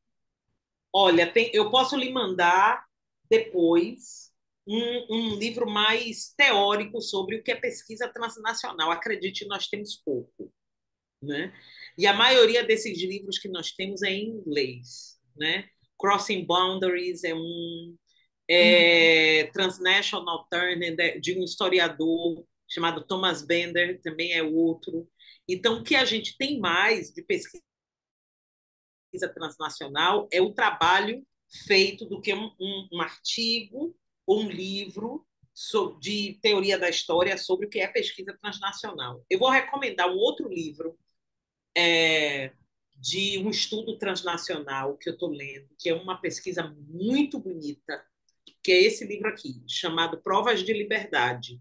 Olha, eu posso lhe mandar depois um livro mais teórico sobre o que é pesquisa transnacional. Acredite, nós temos pouco, né? E a maioria desses livros que nós temos é em inglês, né? Crossing Boundaries é um, Transnational Turning, de um historiador chamado Thomas Bender, também é outro. Então, o que a gente tem mais de pesquisa transnacional é o trabalho feito do que um artigo ou um livro de teoria da história sobre o que é pesquisa transnacional. Eu vou recomendar um outro livro de um estudo transnacional que eu estou lendo, que é uma pesquisa muito bonita, que é esse livro aqui, chamado Provas de Liberdade,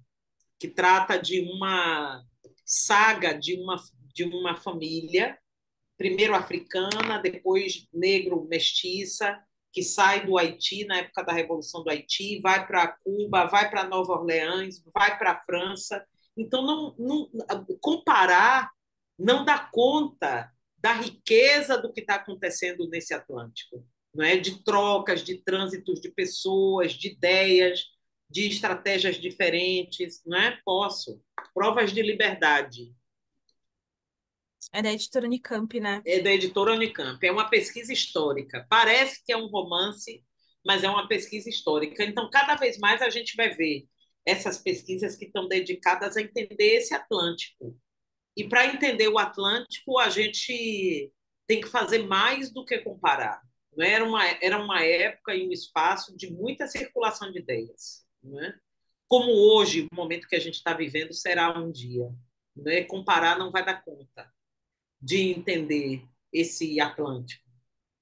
que trata de uma saga de uma família, primeiro africana, depois negro-mestiça, que sai do Haiti na época da Revolução do Haiti, vai para Cuba, vai para Nova Orleans, vai para a França. Então, comparar não dá conta da riqueza do que está acontecendo nesse Atlântico, não é? De trocas, de trânsitos de pessoas, de ideias. de estratégias diferentes, não é? Posso. Provas de Liberdade, É da editora Unicamp, né? é da editora Unicamp. É uma pesquisa histórica. Parece que é um romance, mas é uma pesquisa histórica. Então, cada vez mais a gente vai ver essas pesquisas que estão dedicadas a entender esse Atlântico. E para entender o Atlântico, a gente tem que fazer mais do que comparar. Não é? Era uma época e um espaço de muita circulação de ideias. Não é? Como hoje, o momento que a gente está vivendo será um dia. Não é? Comparar não vai dar conta de entender esse Atlântico,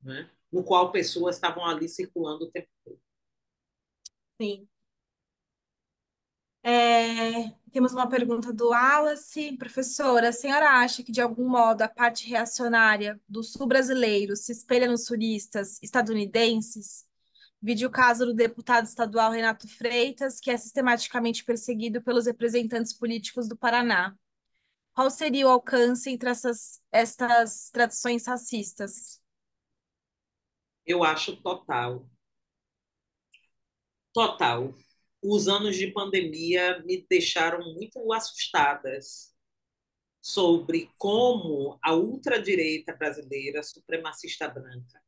né? No qual pessoas estavam ali circulando o tempo todo. Sim. Temos uma pergunta do Wallace. Professora, a senhora acha que, de algum modo, a parte reacionária do sul brasileiro se espelha nos suristas estadunidenses? Vide o caso do deputado estadual Renato Freitas, que é sistematicamente perseguido pelos representantes políticos do Paraná. Qual seria o alcance entre estas tradições racistas? Eu acho total, total. Os anos de pandemia me deixaram muito assustadas sobre como a ultradireita brasileira, supremacista branca,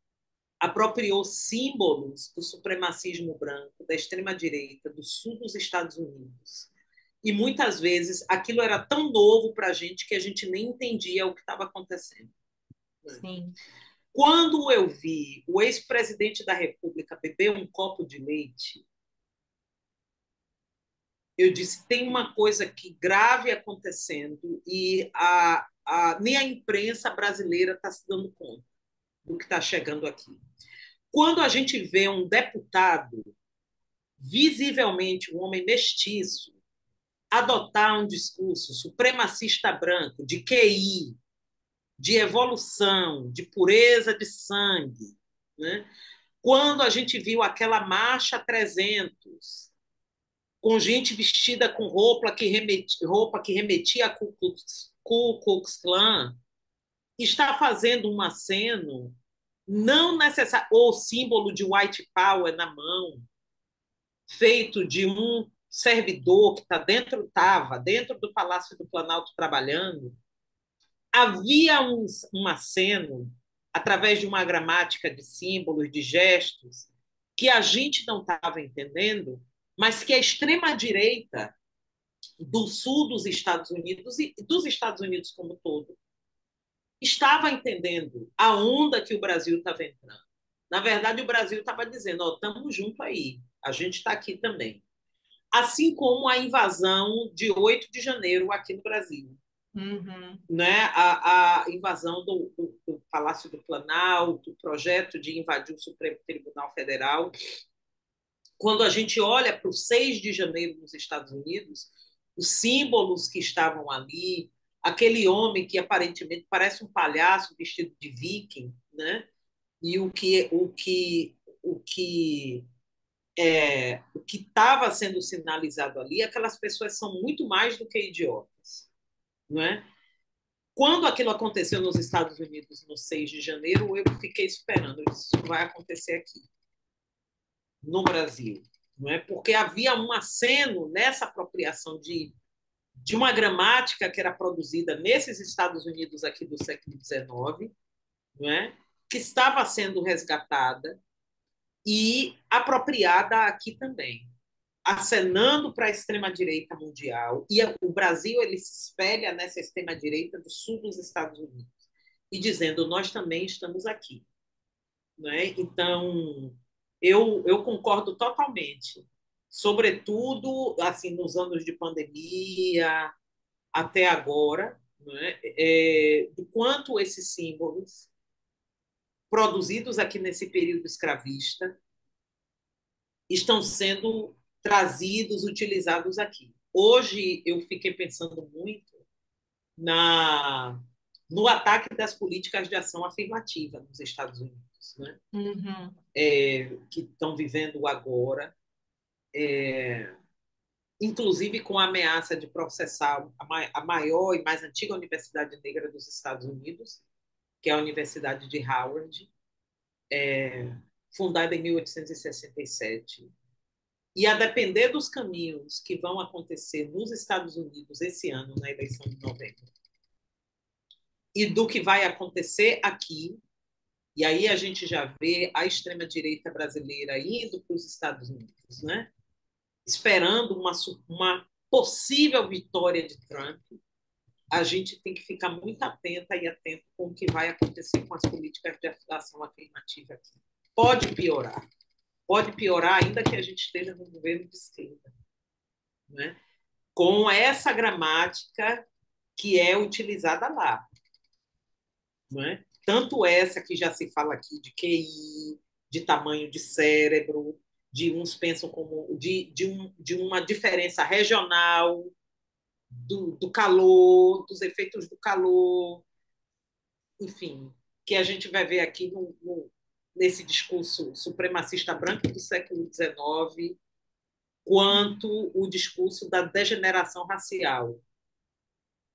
apropriou símbolos do supremacismo branco, da extrema-direita, do sul dos Estados Unidos. E muitas vezes aquilo era tão novo para a gente que a gente nem entendia o que estava acontecendo. Sim. Quando eu vi o ex-presidente da República beber um copo de leite, eu disse: tem uma coisa aqui grave acontecendo e nem a imprensa brasileira está se dando conta do que está chegando aqui. Quando a gente vê um deputado, visivelmente um homem mestiço, adotar um discurso supremacista branco, de QI, de evolução, de pureza de sangue, né? Quando a gente viu aquela marcha 300, com gente vestida com roupa que remetia a Ku Klux Klan, está fazendo um aceno não necessário, ou símbolo de white power na mão, feito de um servidor que estava dentro do Palácio do Planalto trabalhando. Havia um aceno, através de uma gramática de símbolos, de gestos, que a gente não estava entendendo, mas que a extrema-direita do sul dos Estados Unidos e dos Estados Unidos como todo estava entendendo a onda que o Brasil estava entrando. Na verdade, o Brasil estava dizendo: ó, estamos junto aí, a gente está aqui também. Assim como a invasão de 8 de janeiro aqui no Brasil. Uhum. Né? A invasão do Palácio do Planalto, o projeto de invadir o Supremo Tribunal Federal. Quando a gente olha para o 6 de janeiro nos Estados Unidos, os símbolos que estavam ali, aquele homem que aparentemente parece um palhaço vestido de viking, né? E o que estava sendo sinalizado ali, aquelas pessoas são muito mais do que idiotas, não é? Quando aquilo aconteceu nos Estados Unidos no 6 de janeiro, eu fiquei esperando, isso vai acontecer aqui, no Brasil, não é? Porque havia um aceno nessa apropriação de uma gramática que era produzida nesses Estados Unidos aqui do século XIX, não é? Que estava sendo resgatada e apropriada aqui também, acenando para a extrema-direita mundial. E o Brasil ele se espelha nessa extrema-direita do sul dos Estados Unidos e dizendo: nós também estamos aqui. Né? Então, eu concordo totalmente. Sobretudo, assim, nos anos de pandemia, até agora, né? Do quanto esses símbolos produzidos aqui nesse período escravista estão sendo trazidos, utilizados aqui. Hoje eu fiquei pensando muito na no ataque das políticas de ação afirmativa nos Estados Unidos, né? Uhum. Que estão vivendo agora, inclusive com a ameaça de processar a maior e mais antiga universidade negra dos Estados Unidos, que é a Universidade de Howard, fundada em 1867. E a depender dos caminhos que vão acontecer nos Estados Unidos esse ano, na eleição de novembro, e do que vai acontecer aqui, e aí a gente já vê a extrema-direita brasileira indo para os Estados Unidos, né? Esperando uma possível vitória de Trump, a gente tem que ficar muito atenta e atento com o que vai acontecer com as políticas de ação afirmativa aqui. Pode piorar ainda que a gente esteja no governo de esquerda, né? Com essa gramática que é utilizada lá, né? Tanto essa que já se fala aqui de QI, de tamanho de cérebro, de uns pensam como de uma diferença regional, do calor, dos efeitos do calor, enfim, que a gente vai ver aqui nesse discurso supremacista branco do século XIX, quanto o discurso da degeneração racial,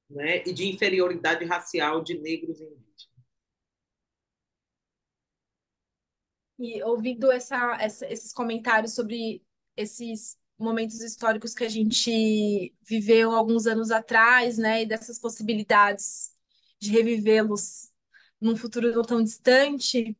né, e de inferioridade racial de negros e indígenas. E ouvindo esses comentários sobre esses momentos históricos que a gente viveu alguns anos atrás, né, e dessas possibilidades de revivê-los num futuro não tão distante,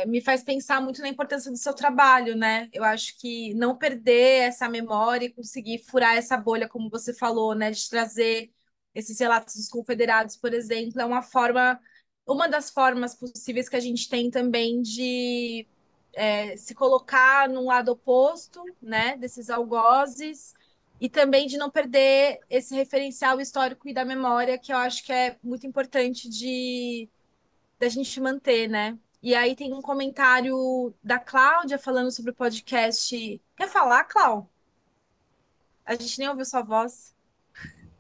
me faz pensar muito na importância do seu trabalho, né? Eu acho que não perder essa memória e conseguir furar essa bolha, como você falou, né, de trazer esses relatos dos confederados, por exemplo, é uma das formas possíveis que a gente tem também de se colocar num lado oposto, né, desses algozes, e também de não perder esse referencial histórico e da memória, que eu acho que é muito importante da gente manter, né? E aí tem um comentário da Cláudia falando sobre o podcast. Quer falar, Cláudia? A gente nem ouviu sua voz.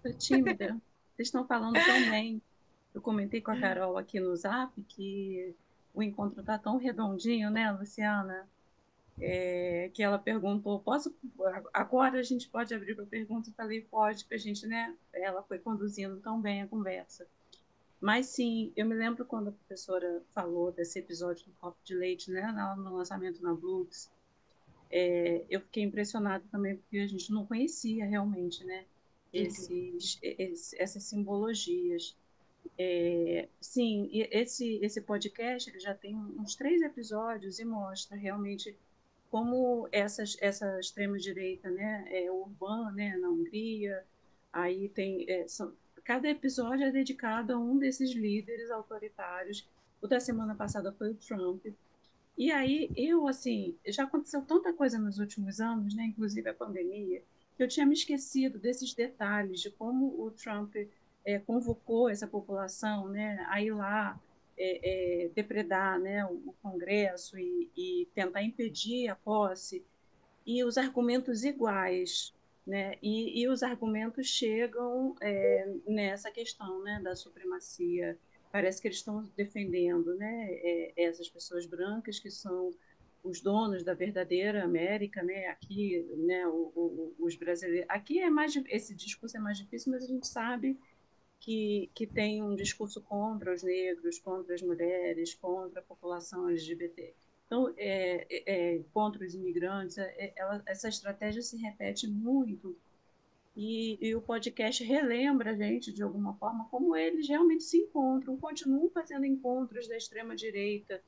Tô tímida. Vocês estão falando tão bem. Eu comentei com a Carol aqui no Zap que o encontro tá tão redondinho, né, Luciana? Que ela perguntou, agora a gente pode abrir para pergunta? Eu falei, pode, que a gente, né? Ela foi conduzindo tão bem a conversa. Mas sim, eu me lembro quando a professora falou desse episódio do copo de leite, né, no lançamento na Blux, eu fiquei impressionada também porque a gente não conhecia realmente, né, essas simbologias. Sim, e esse podcast ele já tem uns 3 episódios e mostra realmente como essa extrema-direita, né, urbana, né, na Hungria, aí tem, cada episódio é dedicado a um desses líderes autoritários. O da semana passada foi o Trump. E aí, assim, já aconteceu tanta coisa nos últimos anos, né, inclusive a pandemia, que eu tinha me esquecido desses detalhes de como o Trump convocou essa população, né, a ir lá depredar, né, o Congresso e tentar impedir a posse, e os argumentos iguais, né, e os argumentos chegam nessa questão, né, da supremacia. Parece que eles estão defendendo, né, essas pessoas brancas que são os donos da verdadeira América, né? Aqui, né, os brasileiros. Aqui esse discurso é mais difícil, mas a gente sabe que tem um discurso contra os negros, contra as mulheres, contra a população LGBT. Então, contra os imigrantes, essa estratégia se repete muito. E o podcast relembra a gente, de alguma forma, como eles realmente se encontram, continuam fazendo encontros da extrema-direita,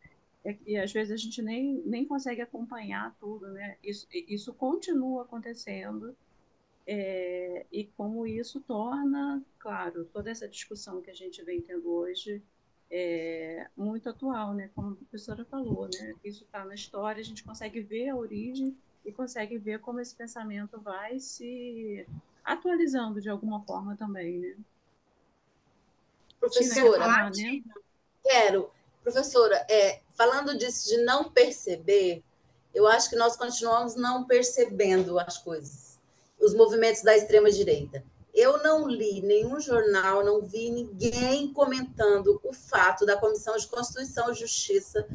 e às vezes a gente nem consegue acompanhar tudo, né? Isso continua acontecendo, e como isso torna, claro, toda essa discussão que a gente vem tendo hoje muito atual, né? Como a professora falou, né? Isso está na história, a gente consegue ver a origem e consegue ver como esse pensamento vai se atualizando de alguma forma também, né? Professora, falar, né? Quero. Professora, falando disso de não perceber, eu acho que nós continuamos não percebendo as coisas, os movimentos da extrema-direita. Eu não li nenhum jornal, não vi ninguém comentando o fato da Comissão de Constituição e Justiça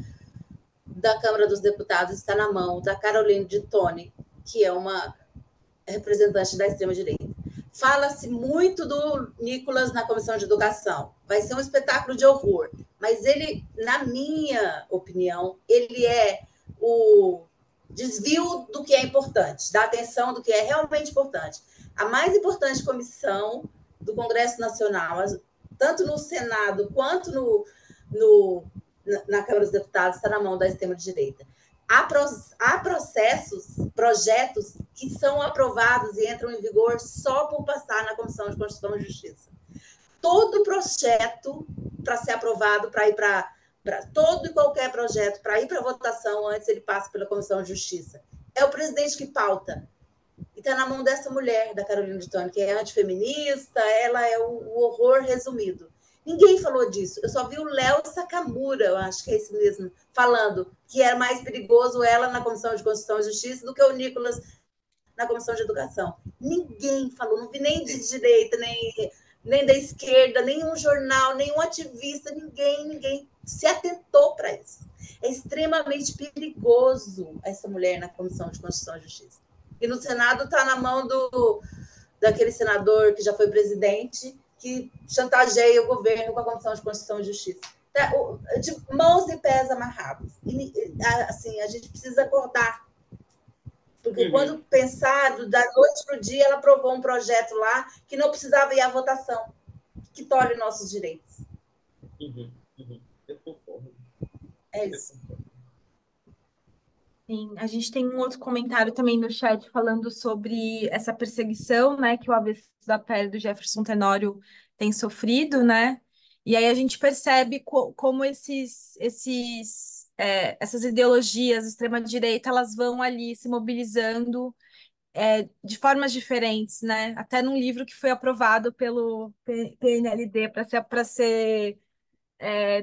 da Câmara dos Deputados estar na mão da Caroline de Tone, que é uma representante da extrema-direita. Fala-se muito do Nicolas na Comissão de Educação. Vai ser um espetáculo de horror. Mas ele, na minha opinião, ele é o desvio do que é importante, da atenção do que é realmente importante. A mais importante comissão do Congresso Nacional, tanto no Senado quanto na Câmara dos Deputados, está na mão da extrema-direita. Há projetos que são aprovados e entram em vigor só por passar na Comissão de Constituição e Justiça. Todo projeto para ser aprovado, para ir para todo e qualquer projeto, para ir para votação, antes ele passa pela Comissão de Justiça. É o presidente que pauta. E está na mão dessa mulher, da Carolina de Tônia, que é antifeminista, ela é o horror resumido. Ninguém falou disso. Eu só vi o Léo Sacamura, eu acho que é esse mesmo, falando que era mais perigoso ela na Comissão de Constituição e Justiça do que o Nicolas na Comissão de Educação. Ninguém falou, não vi nem de direita, nem da esquerda, nenhum jornal, nenhum ativista, ninguém se atentou para isso. É extremamente perigoso essa mulher na Comissão de Constituição e Justiça. E no Senado está na mão daquele senador que já foi presidente, que chantageia o governo com a Comissão de Constituição e Justiça. De mãos e pés amarrados. E, assim, a gente precisa acordar. Porque quando pensado, da noite para o dia, ela aprovou um projeto lá que não precisava ir à votação, que tolhe nossos direitos. Eu concordo. É isso. Sim, a gente tem um outro comentário também no chat falando sobre essa perseguição, né, que o AVC da pele do Jefferson Tenório tem sofrido, né? E aí a gente percebe como essas ideologias extrema-direita, elas vão ali se mobilizando de formas diferentes, né? Até num livro que foi aprovado pelo PNLD para ser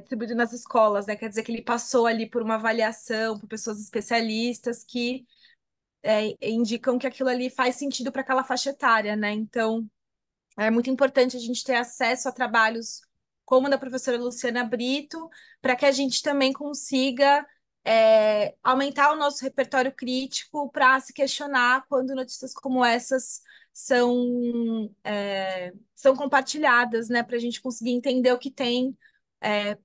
distribuído nas escolas, né? Quer dizer que ele passou ali por uma avaliação por pessoas especialistas que indicam que aquilo ali faz sentido para aquela faixa etária, né? Então, é muito importante a gente ter acesso a trabalhos como o da professora Luciana Brito, para que a gente também consiga aumentar o nosso repertório crítico para se questionar quando notícias como essas são compartilhadas, né? Para a gente conseguir entender o que tem é,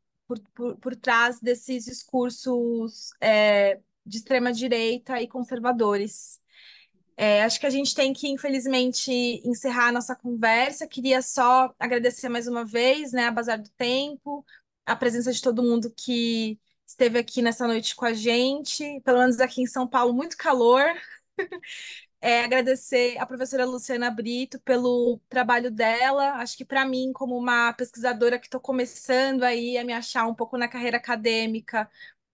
por trás desses discursos de extrema direita e conservadores. Acho que a gente tem que, infelizmente, encerrar a nossa conversa. Queria só agradecer mais uma vez, né, a Bazar do Tempo, a presença de todo mundo que esteve aqui nessa noite com a gente. Pelo menos aqui em São Paulo, muito calor. Agradecer a professora Luciana Brito pelo trabalho dela. Acho que para mim, como uma pesquisadora que estou começando aí a me achar um pouco na carreira acadêmica,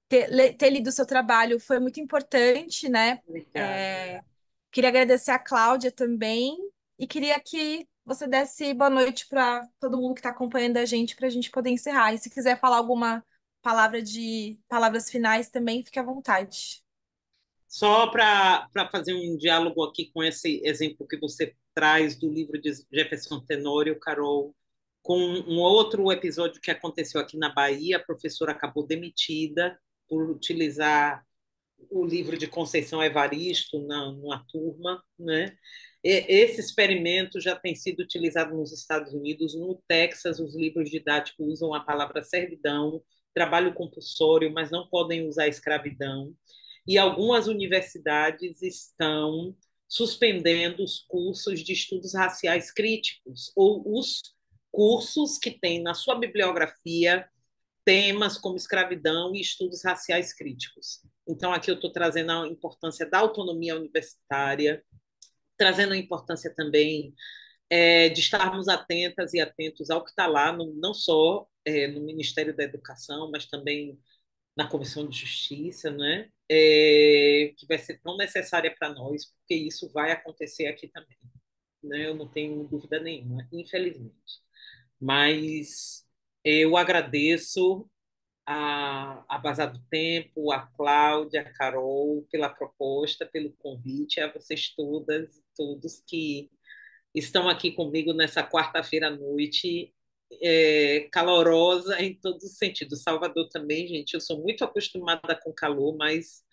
ter lido o seu trabalho foi muito importante, né? Obrigada. Queria agradecer a Cláudia também e queria que você desse boa noite para todo mundo que está acompanhando a gente para a gente poder encerrar. E se quiser falar alguma palavras finais também, fique à vontade. Só para fazer um diálogo aqui com esse exemplo que você traz do livro de Jefferson Tenório, Carol, com um outro episódio que aconteceu aqui na Bahia, a professora acabou demitida por utilizar o livro de Conceição Evaristo numa turma, né? Esse experimento já tem sido utilizado nos Estados Unidos. No Texas, os livros didáticos usam a palavra servidão, trabalho compulsório, mas não podem usar escravidão. E algumas universidades estão suspendendo os cursos de estudos raciais críticos, ou os cursos que têm na sua bibliografia temas como escravidão e estudos raciais críticos. Então, aqui eu estou trazendo a importância da autonomia universitária, trazendo a importância também de estarmos atentas e atentos ao que está lá, não só no Ministério da Educação, mas também na Comissão de Justiça, né? Que vai ser tão necessária para nós, porque isso vai acontecer aqui também. Né? Eu não tenho dúvida nenhuma, infelizmente. Mas eu agradeço a Bazar do Tempo, a Cláudia, a Carol, pela proposta, pelo convite, a vocês todas e todos que estão aqui comigo nessa quarta-feira à noite, calorosa em todos os sentidos. Salvador também, gente, eu sou muito acostumada com calor, mas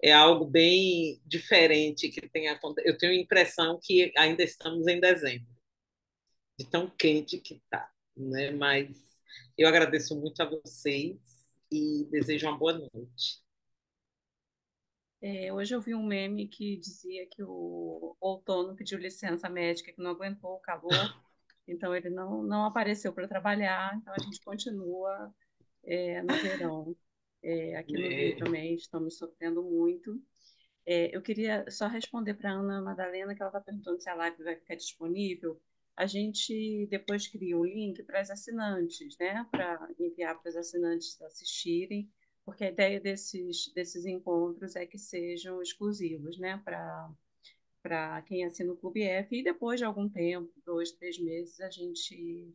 é algo bem diferente que tem acontecido. Eu tenho a impressão que ainda estamos em dezembro, de tão quente que está, né? Mas eu agradeço muito a vocês e desejo uma boa noite. Hoje eu vi um meme que dizia que o outono pediu licença médica, que não aguentou o calor, então ele não apareceu para trabalhar, então a gente continua no verão. Aqui no Rio É. também estamos sofrendo muito. Eu queria só responder para a Ana Madalena, que ela está perguntando se a live vai ficar disponível. A gente depois cria o link para as assinantes, né? Para enviar para os assinantes assistirem, porque a ideia desses encontros é que sejam exclusivos, né? Para quem assina o Clube F, e depois de algum tempo, 2, 3 meses, a gente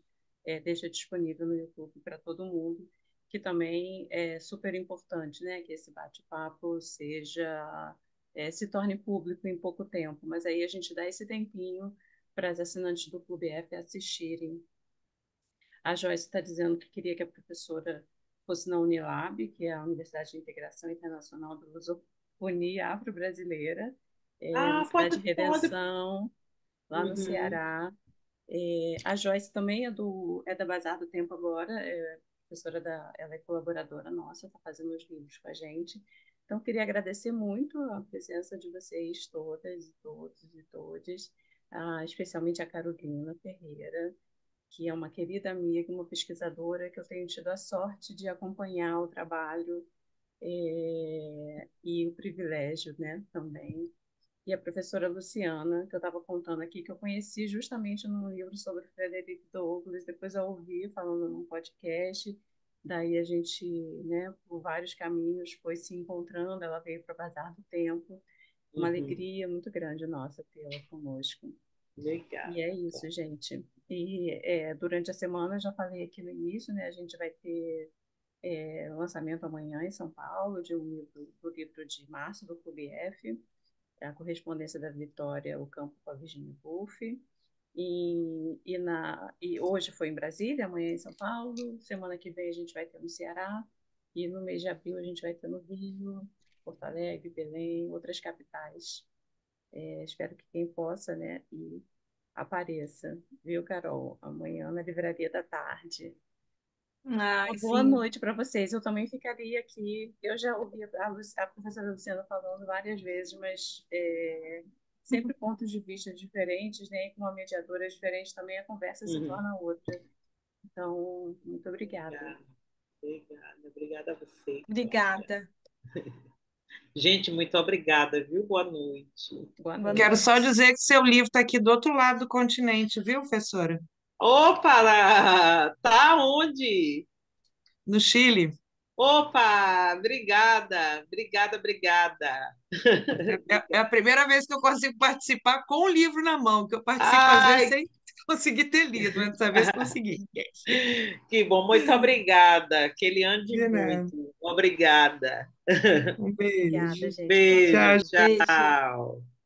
deixa disponível no YouTube para todo mundo, que também é super importante, né? Que esse bate-papo se torne público em pouco tempo, mas aí a gente dá esse tempinho para as assinantes do Clube F assistirem. A Joyce está dizendo que queria que a professora fosse na Unilab, que é a Universidade de Integração Internacional da Lusofonia Afro-Brasileira, na Ah, cidade de pode. Redenção, lá no Uhum, Ceará. A Joyce também é da Bazar do Tempo agora, ela é colaboradora nossa, está fazendo os livros com a gente. Então, queria agradecer muito a presença de vocês todas e todos e todes, especialmente a Carolina Ferreira, que é uma querida amiga, uma pesquisadora que eu tenho tido a sorte de acompanhar o trabalho e o privilégio, né, também. E a professora Luciana, que eu estava contando aqui, que eu conheci justamente num livro sobre Frederick Douglass, depois eu ouvi falando num podcast, daí a gente, né, por vários caminhos foi se encontrando, ela veio para o Bazar do Tempo, uma uhum. alegria muito grande nossa tê-la conosco. E é Obrigada. isso, gente. E durante a semana, já falei aqui no início, né, a gente vai ter lançamento amanhã em São Paulo de do livro de março do Clube F, a correspondência da Vitória, o campo com a Virginia Woolf. E hoje foi em Brasília, amanhã em São Paulo, semana que vem a gente vai ter no Ceará, e no mês de abril a gente vai ter no Rio, Porto Alegre, Belém, outras capitais. Espero que quem possa, né, e apareça, viu, Carol? Amanhã na Livraria da Tarde. Ai, Uma boa sim. noite para vocês. Eu também ficaria aqui. Eu já ouvi a professora Luciana falando várias vezes, mas sempre pontos de vista diferentes, né? E com uma mediadora diferente também a conversa se Uhum. torna outra. Então, muito obrigada. Obrigada, obrigada a você, Cláudia. Obrigada. Gente, muito obrigada, viu? Boa noite. Boa Boa Quero só noite. noite. dizer que seu livro está aqui do outro lado do continente, viu, professora? Opa, tá onde? No Chile. Opa, obrigada. É a primeira vez que eu consigo participar com o livro na mão, que eu participo às vezes Ai, sem conseguir ter lido, mas dessa vez consegui. que bom, muito obrigada. Que ele ande De nada. muito. Obrigada. Um Obrigada, beijo. gente. Boa Beijo, Tchau. noite. Beijo. tchau.